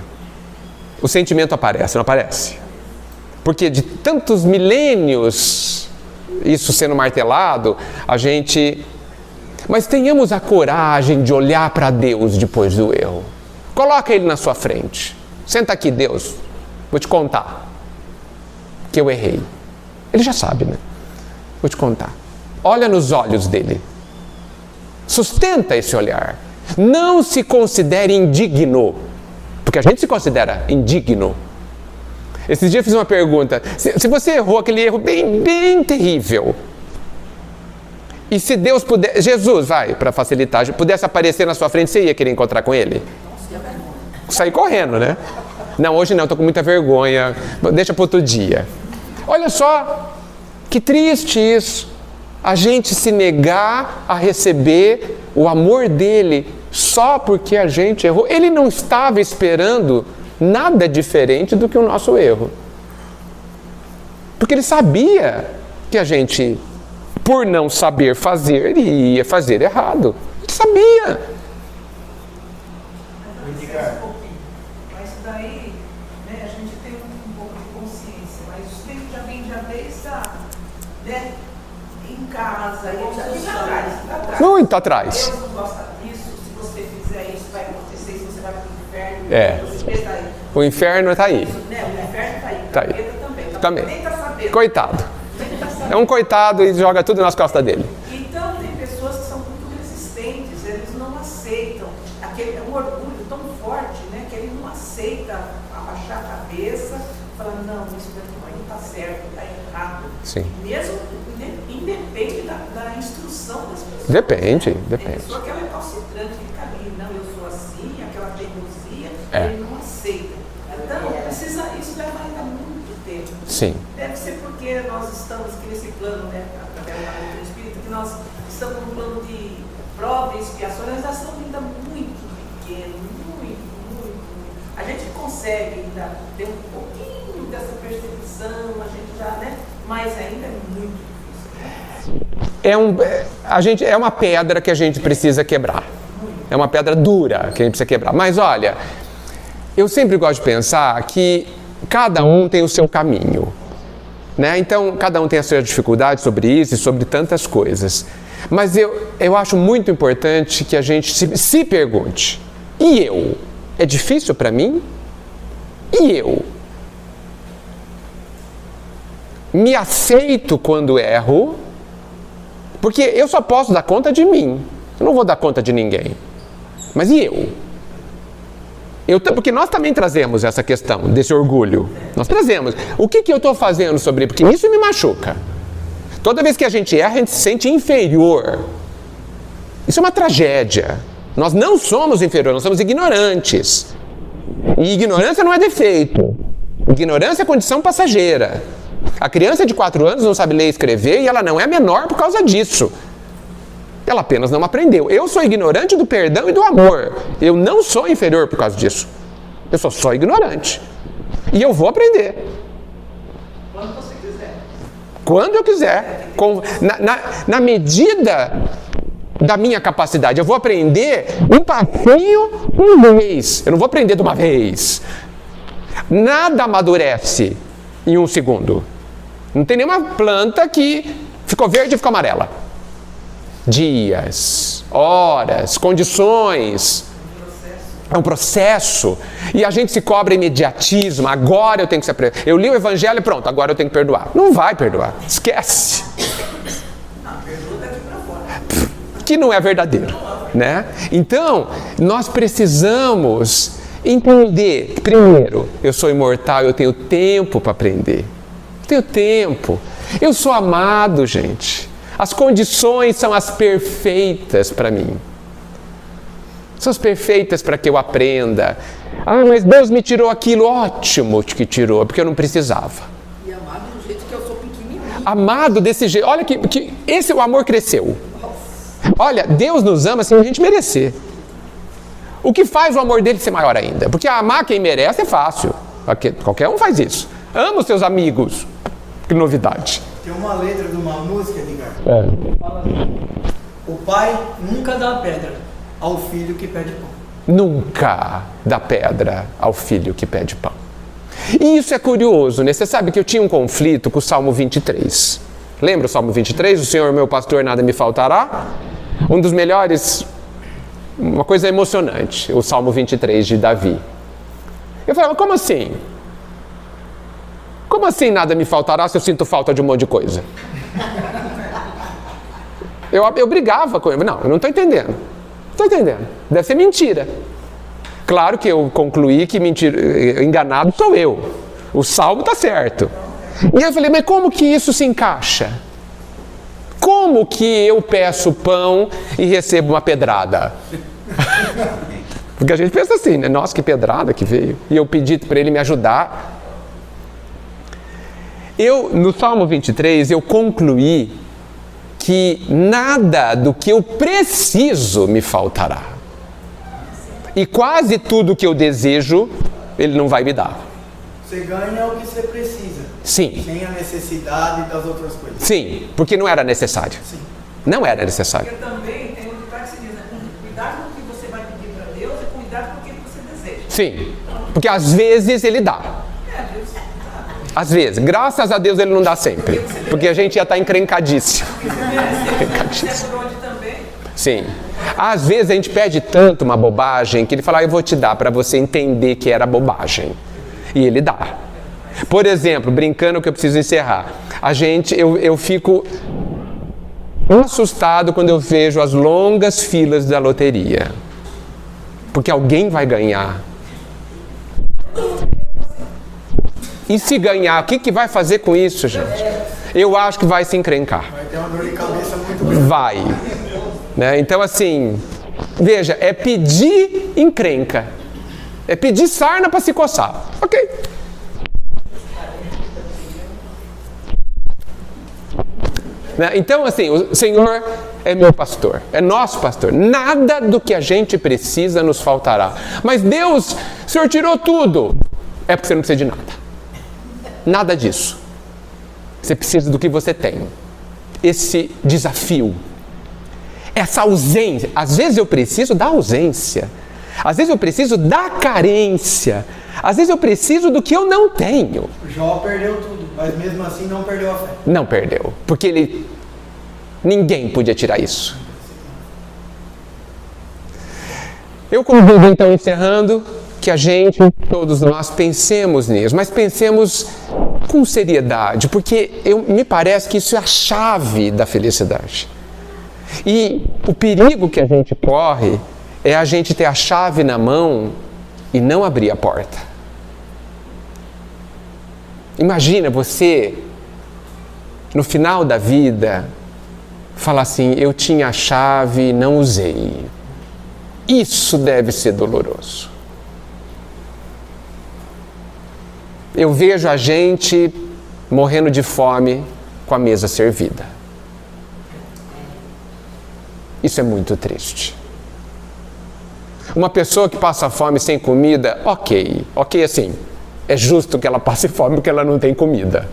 O sentimento aparece, não aparece? Porque de tantos milênios, isso sendo martelado, a gente... Mas tenhamos a coragem de olhar para Deus depois do erro. Coloca Ele na sua frente. Senta aqui, Deus. Vou te contar que eu errei. Ele já sabe, né? Vou te contar. Olha nos olhos dele. Sustenta esse olhar. Não se considere indigno. Porque a gente se considera indigno. Esses dias eu fiz uma pergunta. Se você errou aquele erro bem terrível, e se Deus puder, Jesus, para facilitar, pudesse aparecer na sua frente, você ia querer encontrar com Ele? Sair correndo, né? Não, hoje não, estou com muita vergonha, deixa para outro dia. Olha só, que triste isso. A gente se negar a receber o amor dele só porque a gente errou. Ele não estava esperando nada diferente do que o nosso erro. Porque ele sabia que a gente, por não saber fazer, ia fazer errado. Ele sabia. Mas daí, né, a gente tem um pouco de consciência, mas isso já vem desde né, em casa, atrás. Muito atrás. Deus não gosta disso, se você fizer isso vai acontecer, se você vai para o inferno. O inferno está aí. Né, o inferno está aí. Tá aí. Também. Nem tá sabendo. Coitado. É um coitado e joga tudo nas costas dele. Então tem pessoas que são muito resistentes, eles não aceitam. É um orgulho tão forte, né, que ele não aceita abaixar a cabeça, falando, não, isso daqui não está certo, está errado. Sim. Mesmo independe da instrução das pessoas. Depende. Tem pessoa que ela é calcitrante, fica ali, não, eu sou assim, aquela teimosia, ele não aceita. Então, isso leva ainda muito tempo. Sim. Deve ser porque nós estamos aqui nesse plano, né, através da doutrina espírita, que nós estamos num plano de prova e expiação, nós já estamos ainda muito pequenos, muito. A gente consegue ainda ter um pouquinho dessa percepção, a gente já, né, mas ainda é muito difícil. É uma pedra que a gente precisa quebrar. É uma pedra dura que a gente precisa quebrar. Mas olha, eu sempre gosto de pensar que cada um tem o seu caminho. Né? Então, cada um tem a sua dificuldade sobre isso e sobre tantas coisas. Mas eu acho muito importante que a gente se pergunte: e eu? É difícil para mim? E eu? Me aceito quando erro? Porque eu só posso dar conta de mim. Eu não vou dar conta de ninguém. Mas e eu? Porque nós também trazemos essa questão desse orgulho. Nós trazemos. O que eu estou fazendo sobre isso? Porque isso me machuca. Toda vez que a gente erra, a gente se sente inferior. Isso é uma tragédia. Nós não somos inferiores, nós somos ignorantes. E ignorância não é defeito. Ignorância é condição passageira. A criança de 4 anos não sabe ler e escrever e ela não é menor por causa disso. Ela apenas não aprendeu. Eu sou ignorante do perdão e do amor. Eu não sou inferior por causa disso. Eu sou só ignorante. E eu vou aprender. Quando você quiser. Quando eu quiser. Na medida da minha capacidade. Eu vou aprender um passinho por vez. Eu não vou aprender de uma vez. Nada amadurece em 1 segundo. Não tem nenhuma planta que ficou verde e ficou amarela. Dias, horas, condições. É um processo. E a gente se cobra imediatismo. Agora eu tenho que se aprender. Eu li o evangelho e pronto, agora eu tenho que perdoar. Não vai perdoar. Esquece. Que não é verdadeiro, né? Então, nós precisamos entender, primeiro, eu sou imortal, eu tenho tempo para aprender. Tenho tempo. Eu sou amado, gente. As condições são as perfeitas para mim. São as perfeitas para que eu aprenda. Ah, mas Deus me tirou aquilo. Ótimo que tirou, porque eu não precisava. E amado do jeito que eu sou pequenininho. Amado desse jeito. Olha que esse o amor cresceu. Olha, Deus nos ama sem a gente merecer. O que faz o amor dele ser maior ainda? Porque amar quem merece é fácil. Qualquer um faz isso. Ama os seus amigos. Que novidade. Tem uma letra de uma música, Ricardo. Fala assim, o pai nunca dá pedra ao filho que pede pão. Nunca dá pedra ao filho que pede pão. E isso é curioso, né? Você sabe que eu tinha um conflito com o Salmo 23. Lembra o Salmo 23? O Senhor é meu pastor, nada me faltará? Um dos melhores, uma coisa emocionante, o Salmo 23 de Davi. Eu falava, como assim? Como assim nada me faltará se eu sinto falta de um monte de coisa? Eu brigava com ele. Não, eu não estou entendendo. Estou entendendo. Deve ser mentira. Claro que eu concluí que enganado sou eu. O salmo está certo. E eu falei, mas como que isso se encaixa? Como que eu peço pão e recebo uma pedrada? Porque a gente pensa assim, né? Nossa, que pedrada que veio. E eu pedi para ele me ajudar. No Salmo 23, eu concluí que nada do que eu preciso me faltará. E quase tudo que eu desejo, Ele não vai me dar. Você ganha o que você precisa. Sim. Sem a necessidade das outras coisas. Sim, porque não era necessário. Sim. Não era necessário. Porque também tem um ditado que se diz, né? Cuidado com o que você vai pedir para Deus e cuidado com o que você deseja. Sim, porque às vezes Ele dá. Às vezes, graças a Deus Ele não dá sempre. Porque a gente já está encrencadíssimo. Sim. Às vezes a gente pede tanto uma bobagem que Ele fala, eu vou te dar para você entender que era bobagem. E Ele dá. Por exemplo, brincando que eu preciso encerrar. Eu fico assustado quando eu vejo as longas filas da loteria. Porque alguém vai ganhar. E se ganhar, o que vai fazer com isso, gente? Eu acho que vai se encrencar. Vai ter uma dor de cabeça muito grande. Vai. Né? Então, assim, veja, é pedir encrenca. É pedir sarna para se coçar. Ok. Né? Então, assim, o Senhor é meu pastor, é nosso pastor. Nada do que a gente precisa nos faltará. Mas Deus, o Senhor tirou tudo. É porque você não precisa de nada. Nada disso. Você precisa do que você tem. Esse desafio. Essa ausência. Às vezes eu preciso da ausência. Às vezes eu preciso da carência. Às vezes eu preciso do que eu não tenho. Jó perdeu tudo, mas mesmo assim não perdeu a fé. Não perdeu. Porque ninguém podia tirar isso. Eu convido então, encerrando, que a gente, todos nós, pensemos nisso, mas pensemos com seriedade, porque me parece que isso é a chave da felicidade. E o perigo que a gente corre é a gente ter a chave na mão e não abrir a porta. Imagina você, no final da vida, falar assim, eu tinha a chave e não usei. Isso deve ser doloroso. Eu vejo a gente morrendo de fome com a mesa servida. Isso é muito triste. Uma pessoa que passa fome sem comida, ok assim, é justo que ela passe fome porque ela não tem comida.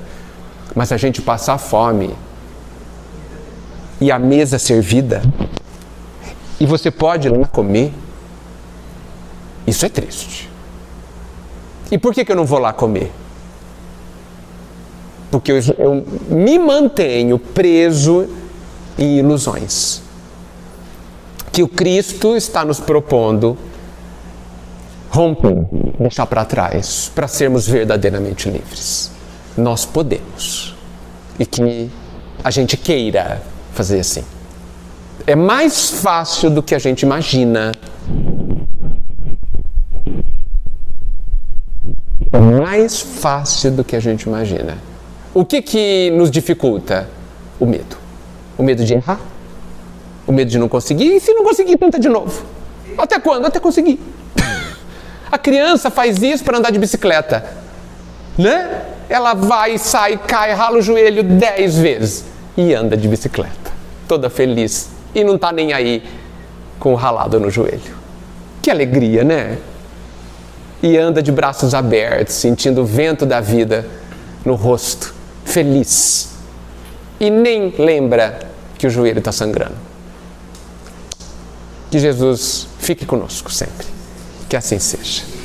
Mas a gente passar fome e a mesa servida, e você pode ir lá comer, isso é triste. E por que eu não vou lá comer? Porque eu me mantenho preso em ilusões. Que o Cristo está nos propondo romper, deixar para trás, para sermos verdadeiramente livres. Nós podemos. E que a gente queira fazer assim. É mais fácil do que a gente imagina. É mais fácil do que a gente imagina. O que nos dificulta? O medo. O medo de errar. O medo de não conseguir. E se não conseguir, tenta de novo. Até quando? Até conseguir. A criança faz isso para andar de bicicleta. Né? Ela vai, sai, cai, rala o joelho 10 vezes. E anda de bicicleta. Toda feliz. E não está nem aí com o ralado no joelho. Que alegria, né? E anda de braços abertos, sentindo o vento da vida no rosto, feliz. E nem lembra que o joelho está sangrando. Que Jesus fique conosco sempre. Que assim seja.